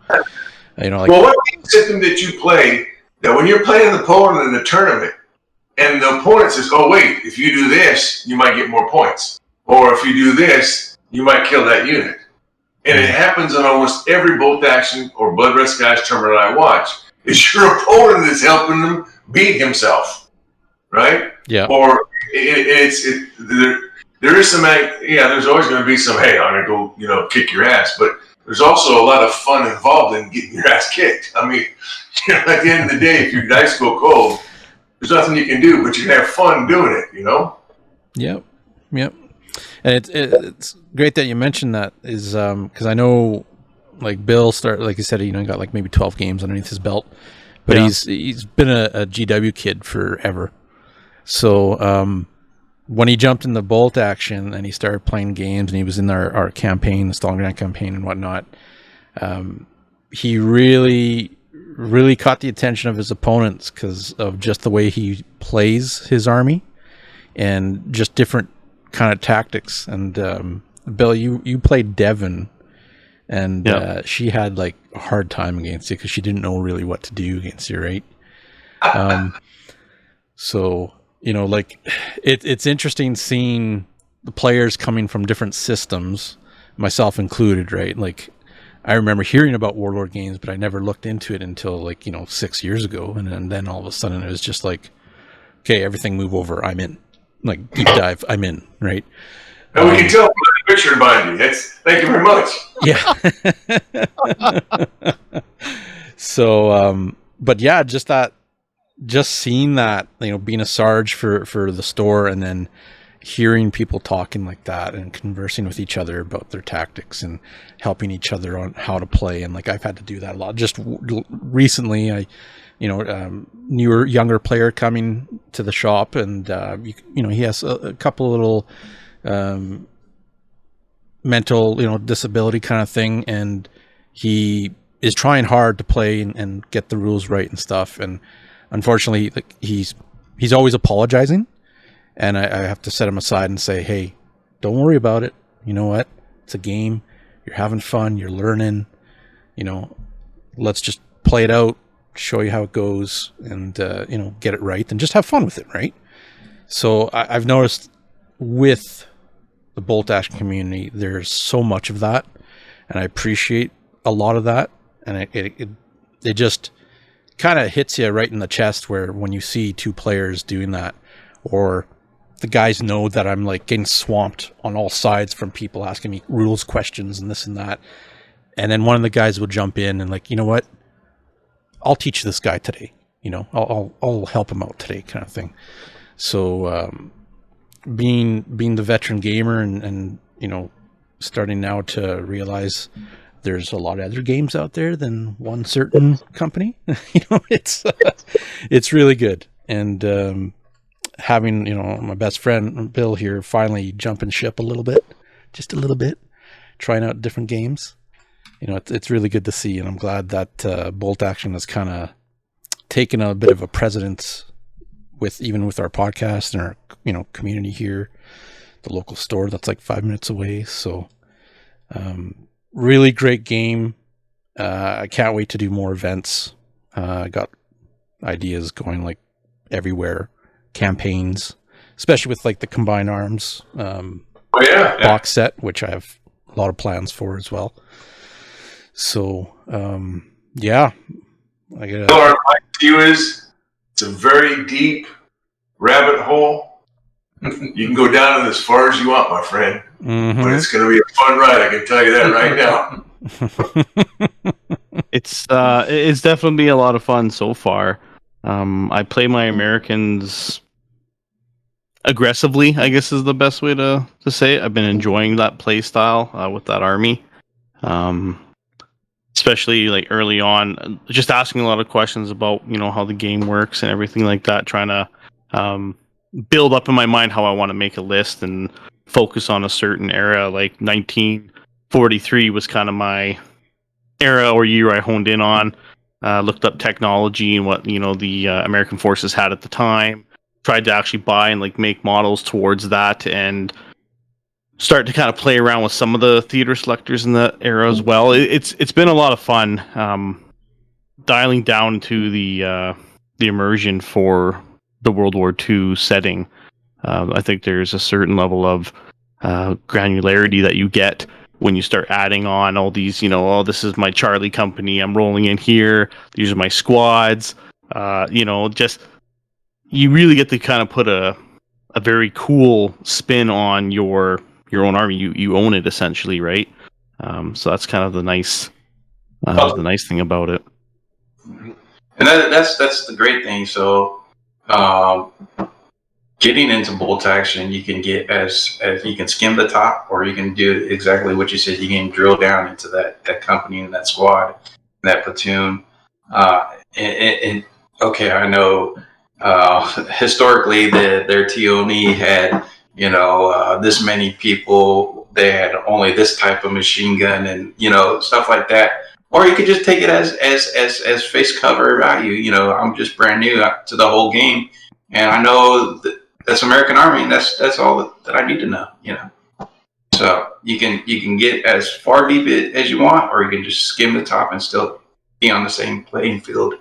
S3: Like,
S4: well, what game system did you play that when you're playing an opponent in a tournament, and the opponent says, "Oh wait, if you do this, you might get more points," or if you do this, you might kill that unit. And it happens on almost every bolt action or Blood Red Skies tournament I watch. It's your opponent that's helping them beat himself, right?
S3: Yeah.
S4: Or there is some, there's always going to be some, hey, I'm going to go, kick your ass. But there's also a lot of fun involved in getting your ass kicked. I mean, at the end of the day, if your dice go cold, there's nothing you can do, but you have fun doing it,
S3: Yep. And it's great that you mentioned that, is because I know, like Bill like you said, he got like maybe 12 games underneath his belt, but he's been a GW kid forever. So when he jumped in the bolt action and he started playing games and he was in our campaign, the Stalingrad campaign and whatnot, he really caught the attention of his opponents because of just the way he plays his army and just different kind of tactics. And Bill, you played Devon, and she had like a hard time against you because she didn't know really what to do against you, right? So like it's interesting seeing the players coming from different systems, myself included, right? Like I remember hearing about Warlord Games, but I never looked into it until 6 years ago, and then all of a sudden it was just like, okay, everything move over, I'm in. Like deep dive, I'm in, right?
S4: And we can tell from the picture behind you. Thank you very much.
S3: Yeah. So, but yeah, just seeing that, being a Sarge for the store, and then hearing people talking like that and conversing with each other about their tactics and helping each other on how to play. And like I've had to do that a lot. Just recently, newer, younger player coming to the shop, and he has a couple little mental disability kind of thing, and he is trying hard to play and get the rules right and stuff. And unfortunately, like he's always apologizing, and I have to set him aside and say, hey, don't worry about it. You know what? It's a game. You're having fun. You're learning. Let's just play it out, show you how it goes, and get it right, and just have fun with it, right? So I've noticed with the bolt action community, there's so much of that, and I appreciate a lot of that, and it just kind of hits you right in the chest where when you see two players doing that, or the guys know that I'm like getting swamped on all sides from people asking me rules questions and this and that, and then one of the guys will jump in and like, you know what, I'll teach this guy today. You know, I'll help him out today, kind of thing. So being the veteran gamer and you know, starting now to realize there's a lot of other games out there than one certain company. You know, it's really good. And having, you know, my best friend Bill here finally jumping ship a little bit, just a little bit, trying out different games. You know, it's really good to see, and I'm glad that Bolt Action has kind of taken a bit of a precedence with our podcast and our, you know, community here, the local store that's like 5 minutes away. So really great game. I can't wait to do more events. I got ideas going like everywhere, campaigns, especially with like the Combined Arms box set, which I have a lot of plans for as well. So yeah, I gotta.
S4: Our advice to you is, it's a very deep rabbit hole. You can go down it as far as you want, my friend.
S3: Mm-hmm.
S4: But it's going to be a fun ride. I can tell you that right now.
S1: It's definitely a lot of fun so far. I play my Americans aggressively, I guess is the best way to say it. I've been enjoying that play style with that army. Especially like early on, just asking a lot of questions about, you know, how the game works and everything like that, trying to build up in my mind how I want to make a list and focus on a certain era. Like 1943 was kind of my era or year I honed in on. Looked up technology and what, you know, the American forces had at the time. Tried to actually buy and like make models towards that, and start to kind of play around with some of the theater selectors in that era as well. It's been a lot of fun dialing down to the immersion for the World War II setting. I think there's a certain level of granularity that you get when you start adding on all these, you know, oh, this is my Charlie company, I'm rolling in here, these are my squads, you know, just you really get to kind of put a very cool spin on your own army. You own it essentially, right? So that's kind of the nice thing about it.
S2: And that's the great thing. So getting into bolt action, you can get as you can skim the top, or you can do exactly what you said. You can drill down into that company and that squad, that platoon. And okay, I know historically their TONE had, you know, this many people. They had only this type of machine gun, and, you know, stuff like that. Or you could just take it as face cover value. You know, I'm just brand new to the whole game, and I know that's American Army, and that's all that I need to know. You know, so you can get as far deep as you want, or you can just skim the top and still be on the same playing field,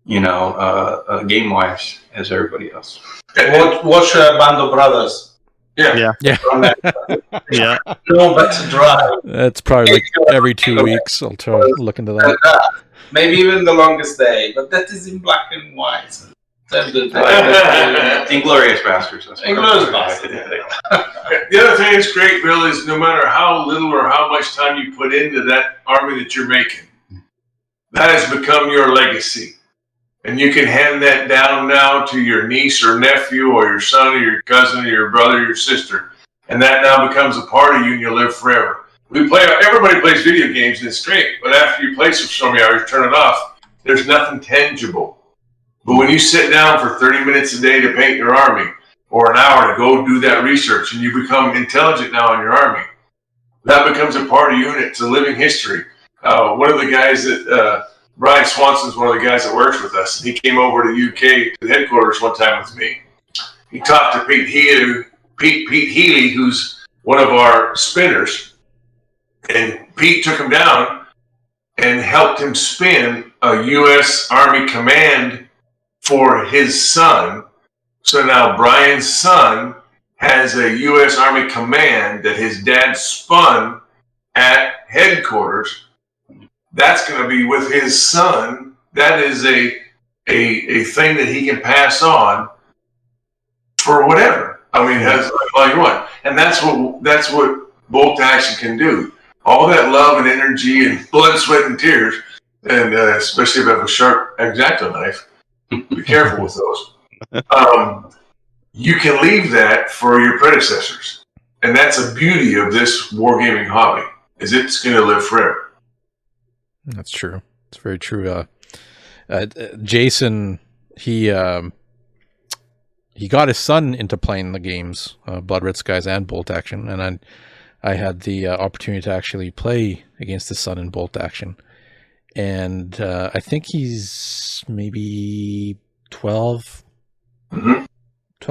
S2: you know, game wise as everybody else.
S5: Watch Band of Brothers.
S1: Yeah.
S3: Yeah.
S1: Yeah.
S5: No, but to drive.
S3: That's probably like every 2 weeks. I'll try to look into that.
S5: Maybe even The Longest Day, but that is in black and white.
S2: Inglorious Bastards.
S5: Inglorious Bastards.
S4: The other thing that's great, Bill, is no matter how little or how much time you put into that army that you're making, that has become your legacy. And you can hand that down now to your niece or nephew or your son or your cousin or your brother or your sister. And that now becomes a part of you, and you'll live forever. Everybody plays video games, and it's great. But after you play for so many hours, turn it off. There's nothing tangible. But when you sit down for 30 minutes a day to paint your army, or an hour to go do that research, and you become intelligent now in your army, that becomes a part of you, and it's a living history. One of the guys that... Brian Swanson's one of the guys that works with us. He came over to the UK to the headquarters one time with me. He talked to Pete Healy, who's one of our spinners, and Pete took him down and helped him spin a U.S. Army command for his son. So now Brian's son has a U.S. Army command that his dad spun at headquarters. That's going to be with his son. That is a thing that he can pass on for whatever. I mean, that's all you want, and that's what bolt action can do. All that love and energy and blood, sweat, and tears. and especially if you have a sharp X-Acto knife, be careful with those. You can leave that for your predecessors. And that's the beauty of this wargaming hobby, is it's going to live forever.
S3: That's true. It's very true. Jason, he got his son into playing the games, Blood Red Skies and Bolt Action, and I had the opportunity to actually play against his son in Bolt Action. And I think he's maybe 12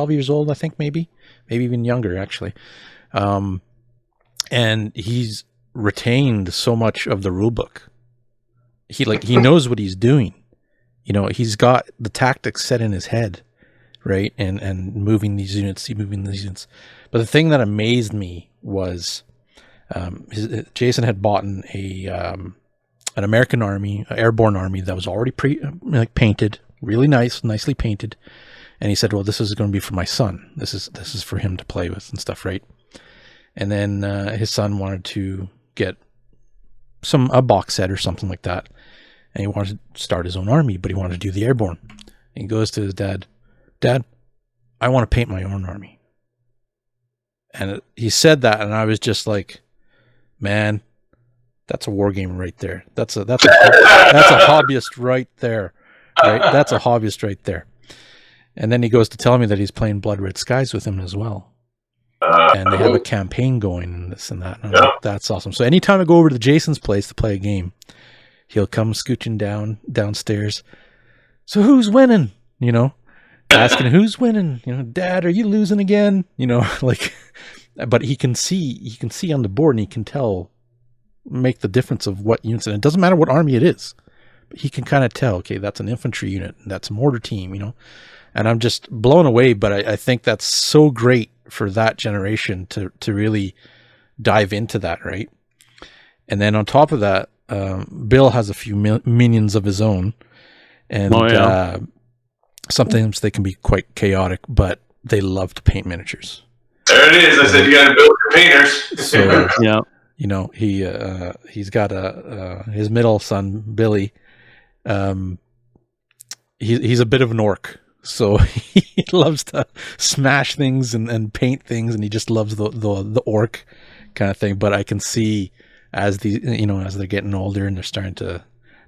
S3: years old, I think, maybe even younger, actually. And he's retained so much of the rule book. He knows what he's doing. You know, he's got the tactics set in his head, right? And moving these units. But the thing that amazed me was Jason had bought an American army, an airborne army that was already painted, really nicely painted. And he said, well, this is going to be for my son. This is for him to play with and stuff, right? And then his son wanted to get a box set or something like that. And he wanted to start his own army, but he wanted to do the airborne. And he goes to his dad, Dad, I want to paint my own army. And he said that, and I was just like, man, that's a war game right there. That's a hobbyist right there. Right? That's a hobbyist right there. And then he goes to tell me that he's playing Blood Red Skies with him as well. And they have a campaign going and this and that. And I'm like, that's awesome. So anytime I go over to Jason's place to play a game, he'll come scooching downstairs. So who's winning? You know, asking who's winning? You know, Dad, are you losing again? You know, like, but he can see on the board and he can make the difference of what units. And it doesn't matter what army it is, but he can kind of tell, okay, that's an infantry unit. That's a mortar team, you know, and I'm just blown away. But I think that's so great for that generation to really dive into that, right? And then on top of that, Bill has a few minions of his own, and sometimes they can be quite chaotic, but they love to paint miniatures.
S4: There it is. I said you got to build your painters.
S3: So yeah, you know, he's got his middle son Billy. He's a bit of an orc. So he loves to smash things and paint things, and he just loves the orc kind of thing. But I can see as they're getting older and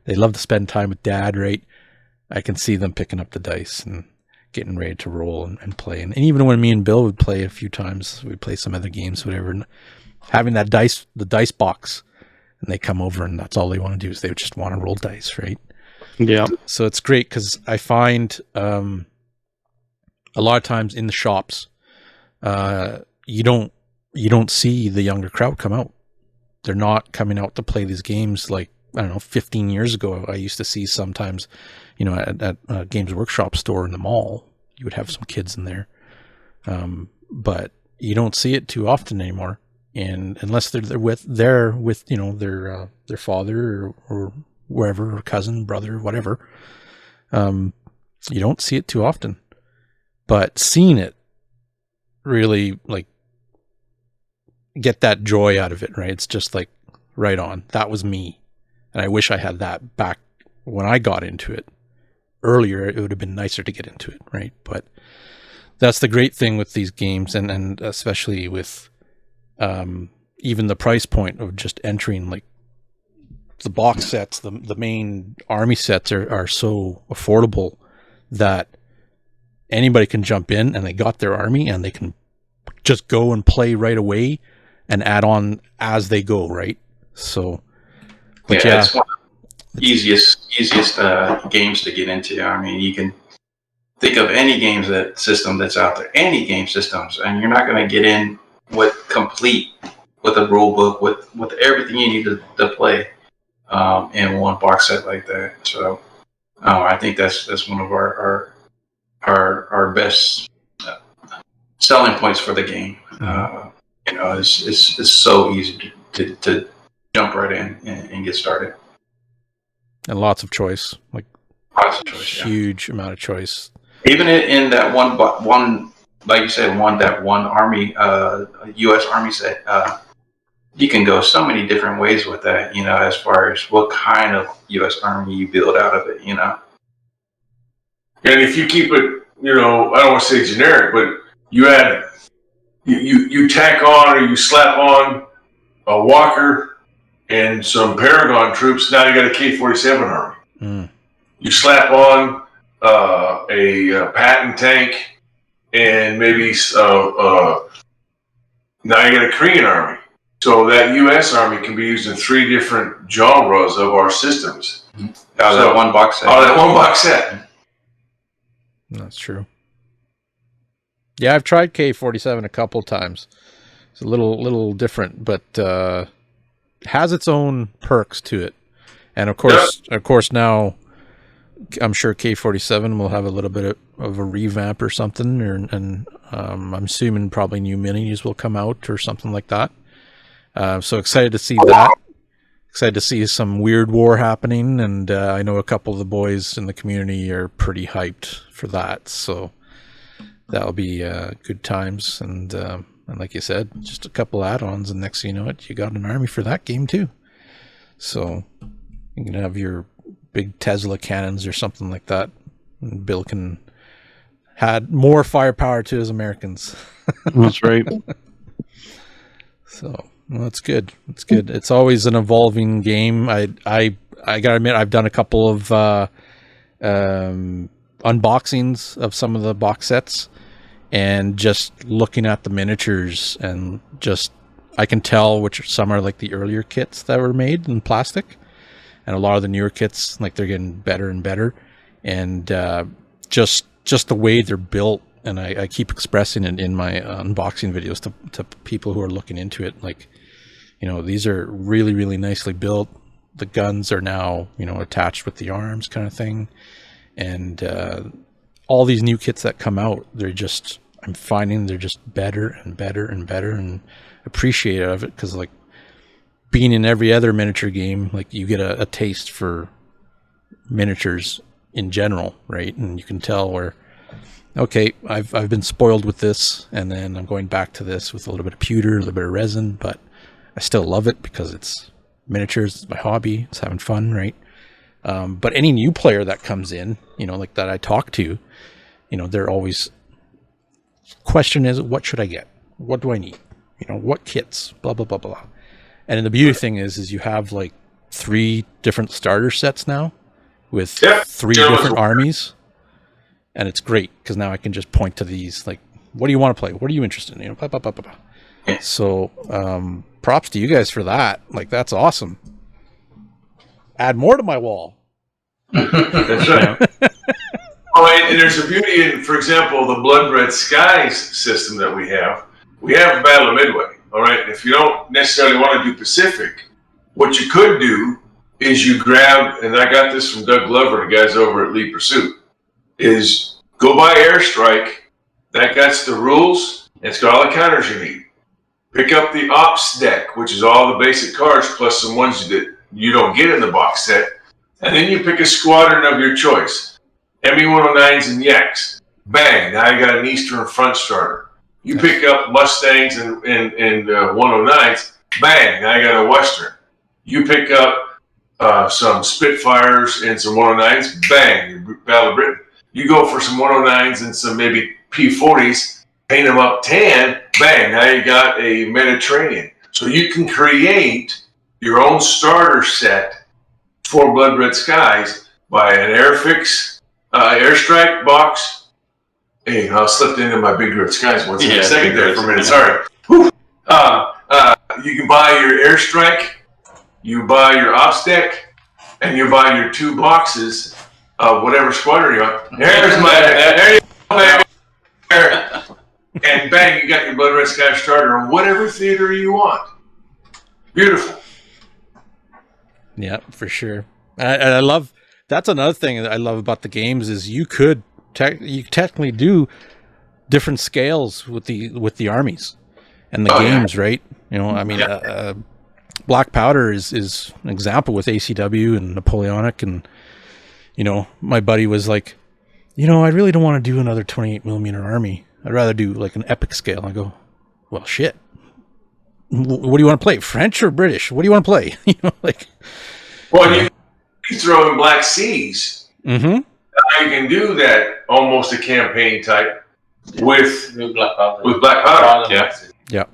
S3: they love to spend time with Dad, right? I can see them picking up the dice and getting ready to roll and play. And even when me and Bill would play a few times, we'd play some other games, whatever, and having the dice box, and they come over and that's all they want to do is they just want to roll dice, right?
S1: Yeah.
S3: So it's great because I find a lot of times in the shops, you don't see the younger crowd come out. They're not coming out to play these games like, I don't know, 15 years ago. I used to see sometimes, you know, at a Games Workshop store in the mall, you would have some kids in there. But you don't see it too often anymore. And unless they're with you know, their father or wherever, or cousin, brother, whatever, you don't see it too often. But seeing it really, like, get that joy out of it, right? It's just like, right on, that was me. And I wish I had that back when I got into it earlier. It would have been nicer to get into it, right? But that's the great thing with these games, and especially with even the price point of just entering, like, the box sets, the main army sets are so affordable that anybody can jump in and they got their army and they can just go and play right away and add on as they go, right? So, but yeah,
S2: it's one of the easiest games to get into. I mean, you can think of any system that's out there, any game systems, and you're not going to get in with a rule book with everything you need to play in one box set like that. So I think that's one of our best selling points for the game. You know, it's so easy to jump right in and get started.
S3: And lots of choice, like
S2: lots of choice,
S3: huge amount of choice.
S2: Even in that one, like you said, one army, U.S. Army set. you can go so many different ways with that, as far as what kind of U.S. Army you build out of it,
S4: And if you keep it, I don't want to say generic, but you add, you tack on or you slap on a Walker and some Paragon troops, now you got a K-47 army.
S3: Mm.
S4: You slap on a Patton tank and maybe now you got a Korean army. So that U.S. army can be used in 3 different genres of our systems.
S2: Out of that one box set.
S4: Out of that one box set.
S3: That's true. Yeah, I've tried K-47 a couple times. It's a little different, but has its own perks to it. And of course, now I'm sure K-47 will have a little bit of a revamp or something, and I'm assuming probably new minis will come out or something like that. So excited to see that. Excited to see some weird war happening, and I know a couple of the boys in the community are pretty hyped for that. So that'll be good times, and like you said, just a couple add-ons, and next thing you know it, you got an army for that game too. So you can have your big Tesla cannons or something like that. And Bill can add more firepower to his Americans.
S1: That's right.
S3: So well, that's good. It's good. It's always an evolving game. I gotta admit, I've done a couple of unboxings of some of the box sets, and just looking at the miniatures, and just I can tell which some are like the earlier kits that were made in plastic, and a lot of the newer kits, like they're getting better and better, and just the way they're built. And I keep expressing it in my unboxing videos to people who are looking into it. Like, these are really, really nicely built. The guns are now, attached with the arms kind of thing. And all these new kits that come out, I'm finding they're just better and better and better, and appreciative of it. Because, like, being in every other miniature game, like, you get a taste for miniatures in general, right? And you can tell where, okay, I've been spoiled with this, and then I'm going back to this with a little bit of pewter, a little bit of resin, but I still love it because it's miniatures, it's my hobby, it's having fun, right? But any new player that comes in, like that I talk to, they're always, question is, what should I get? What do I need? What kits? Blah, blah, blah, blah. And the beauty thing is you have like 3 different starter sets now with 3 different armies. And it's great because now I can just point to these, like, what do you want to play? What are you interested in? Blah, blah, blah, blah, blah. So props to you guys for that. Like, that's awesome. Add more to my wall.
S4: That's right. And there's a beauty in, for example, the Blood Red Skies system that we have. We have a Battle of Midway, all right? And if you don't necessarily want to do Pacific, what you could do is you grab, and I got this from Doug Glover, the guys over at Lead Pursuit, is go buy Airstrike. That got the rules. It's got all the counters you need. Pick up the Ops deck, which is all the basic cards plus some ones that you don't get in the box set. And then you pick a squadron of your choice. ME-109s and Yaks. Bang, now you got an Eastern front starter. You pick up Mustangs and 109s. Bang, now you got a Western. You pick up some Spitfires and some 109s. Bang, Battle of Britain. You go for some 109s and some maybe P40s, paint them up tan, bang, now you got a Mediterranean. So you can create your own starter set for Blood Red Skies by an Airfix, Airstrike box. Hey, I slipped into my Big Red Skies once in a second there for a minute, sorry. You can buy your Airstrike, you buy your Ops deck, and you buy your 2 boxes of whatever squadron you're on. There's my, there you go, baby. And bang, you got your Blood Red Sky starter on whatever theater you want. Beautiful.
S3: Yeah, for sure. And I love, that's another thing that I love about the games is you could technically do different scales with the armies and the games, right? I mean, Black Powder is an example with ACW and Napoleonic, and my buddy was like, I really don't want to do another 28mm army. I'd rather do like an epic scale. I go, well, shit. what do you want to play? French or British? What do you want to play? Like.
S4: Well, you throw in Black Seas.
S3: Mm-hmm.
S4: Now you can do that almost a campaign type with
S5: Black Powder.
S4: With Black Powder. Yeah.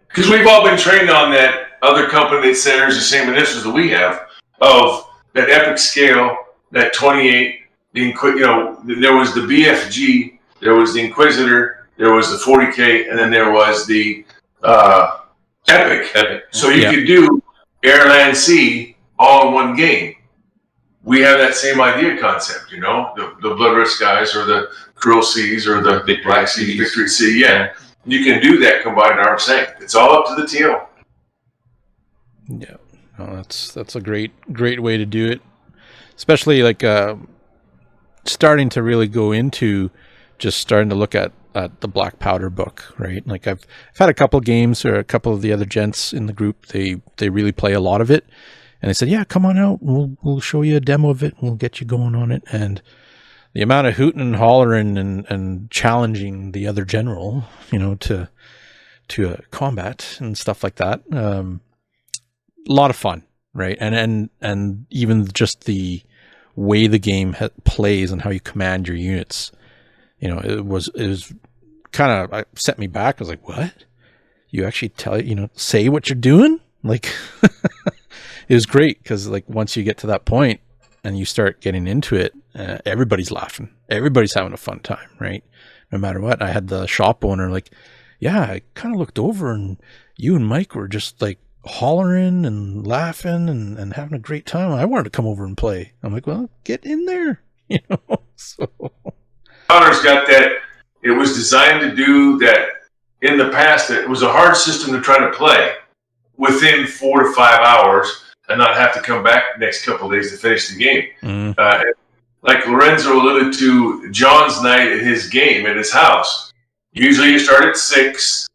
S4: Because we've all been trained on that other company that shares the same initials that we have of that epic scale, that 28. There was the BFG, there was the Inquisitor, there was the 40K, and then there was the Epic. So you could do air, land, sea all in one game. We have that same idea concept, the Blood Skies or the Cruel Seas or the Black Seas, Victory Sea. Yeah, you can do that combined arm tank. It's all up to the TO.
S3: Yeah, that's a great way to do it, especially like starting to really go into just starting to look at the Black Powder book, right? Like I've had a couple games or a couple of the other gents in the group. They really play a lot of it. And they said, yeah, come on out. We'll show you a demo of it. We'll get you going on it. And the amount of hooting and hollering and challenging the other general, to combat and stuff like that. A lot of fun, right? And even just the way the game plays and how you command your units, it was kind of set me back. I was like, what? You actually say what you're doing? Like, it was great because like once you get to that point and you start getting into it, everybody's laughing. Everybody's having a fun time, right? No matter what. I had the shop owner like, yeah, I kind of looked over and you and Mike were just like hollering and laughing and having a great time. I wanted to come over and play. I'm like, well, get in there, So
S4: Connor's got that. It was designed to do that. In the past, it was a hard system to try to play within 4 to 5 hours and not have to come back the next couple of days to finish the game. Like Lorenzo alluded to, John's night at his game at his house. Usually you start at 6.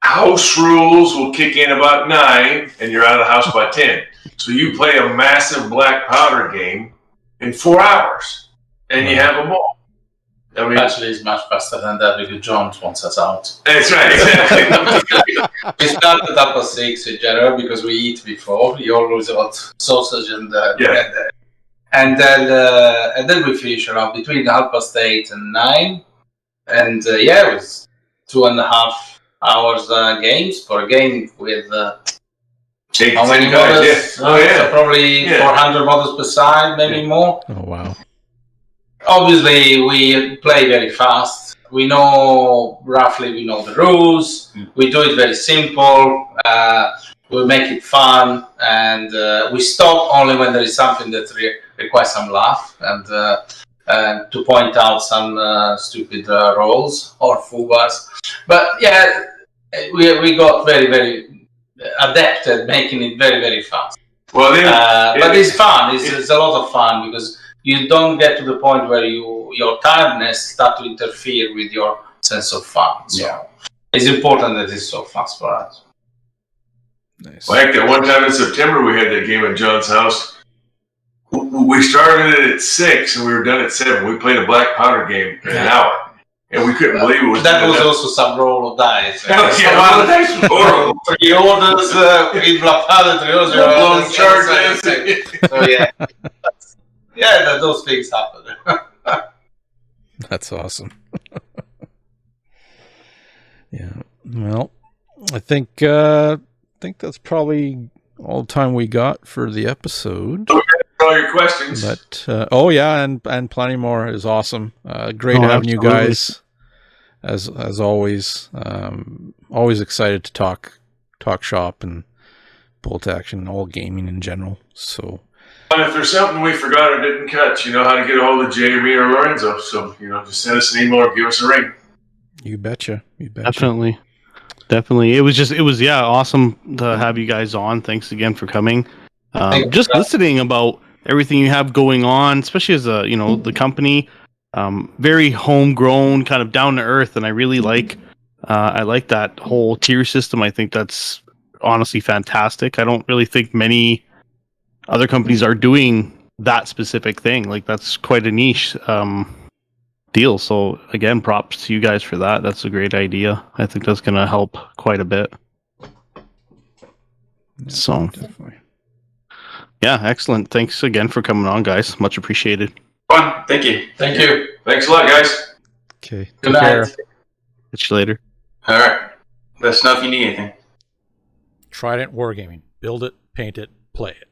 S4: House rules will kick in about 9, and you're out of the house by 10. So you play a massive Black Powder game in 4 hours, and you have them all. I mean,
S5: actually, it's much faster than that because John wants us out.
S4: That's right, exactly.
S5: We started up at 6 in general because we eat before. We always want sausage and then we finish around between 8:30 and 9. And it was 2.5 hours games for a game with how many models?
S4: Yeah.
S5: So probably 400 models per side, maybe more.
S3: Oh wow.
S5: Obviously, we play very fast. We know the rules. We do it very simple. We make it fun, and we stop only when there is something that requires some laugh and to point out some stupid rolls or fubas. But yeah, we got very, very adept at making it very, very fast.
S4: Well,
S5: but it's fun. It's a lot of fun because you don't get to the point where your tiredness start to interfere with your sense of fun. So it's important that it's so fast for us.
S3: Nice.
S4: Like that one time in September, we had that game at John's house. We started it at 6 and we were done at 7. We played a Black Powder game in an hour, and we couldn't believe it was.
S5: That was also some roll of dice.
S4: The dice was horrible.
S5: 3 orders with Black Powder, 3 orders,
S4: blown charges.
S5: So those things happen.
S3: That's awesome. Yeah. Well, I think that's probably all the time we got for the episode.
S4: All your questions.
S3: But and plenty more is awesome. Great having you guys as always. Always excited to talk shop and bolt action and all gaming in general. So
S4: and if there's something we forgot or didn't catch, you know how to get a hold of Jay, me, or Lorenzo. So, just send us an email or give us a ring.
S3: You betcha.
S1: Definitely. It was awesome to have you guys on. Thanks again for coming. Just listening about everything you have going on, especially as the company, very homegrown, kind of down to earth, and I really like that whole tier system. I think that's honestly fantastic. I don't really think many other companies are doing that specific thing. Like, that's quite a niche. deal. So again, props to you guys for that. That's a great idea. I think that's going to help quite a bit. So
S3: Definitely.
S1: yeah, excellent. Thanks again for coming on, guys. Much appreciated.
S2: Fun. Thank you.
S5: Thank you.
S4: Thanks a lot, guys.
S3: Okay.
S5: Good
S3: Take care.
S5: night.
S1: Catch you later.
S2: All right. Let us know if you need anything.
S3: Trident Wargaming. Build it, paint it, play it.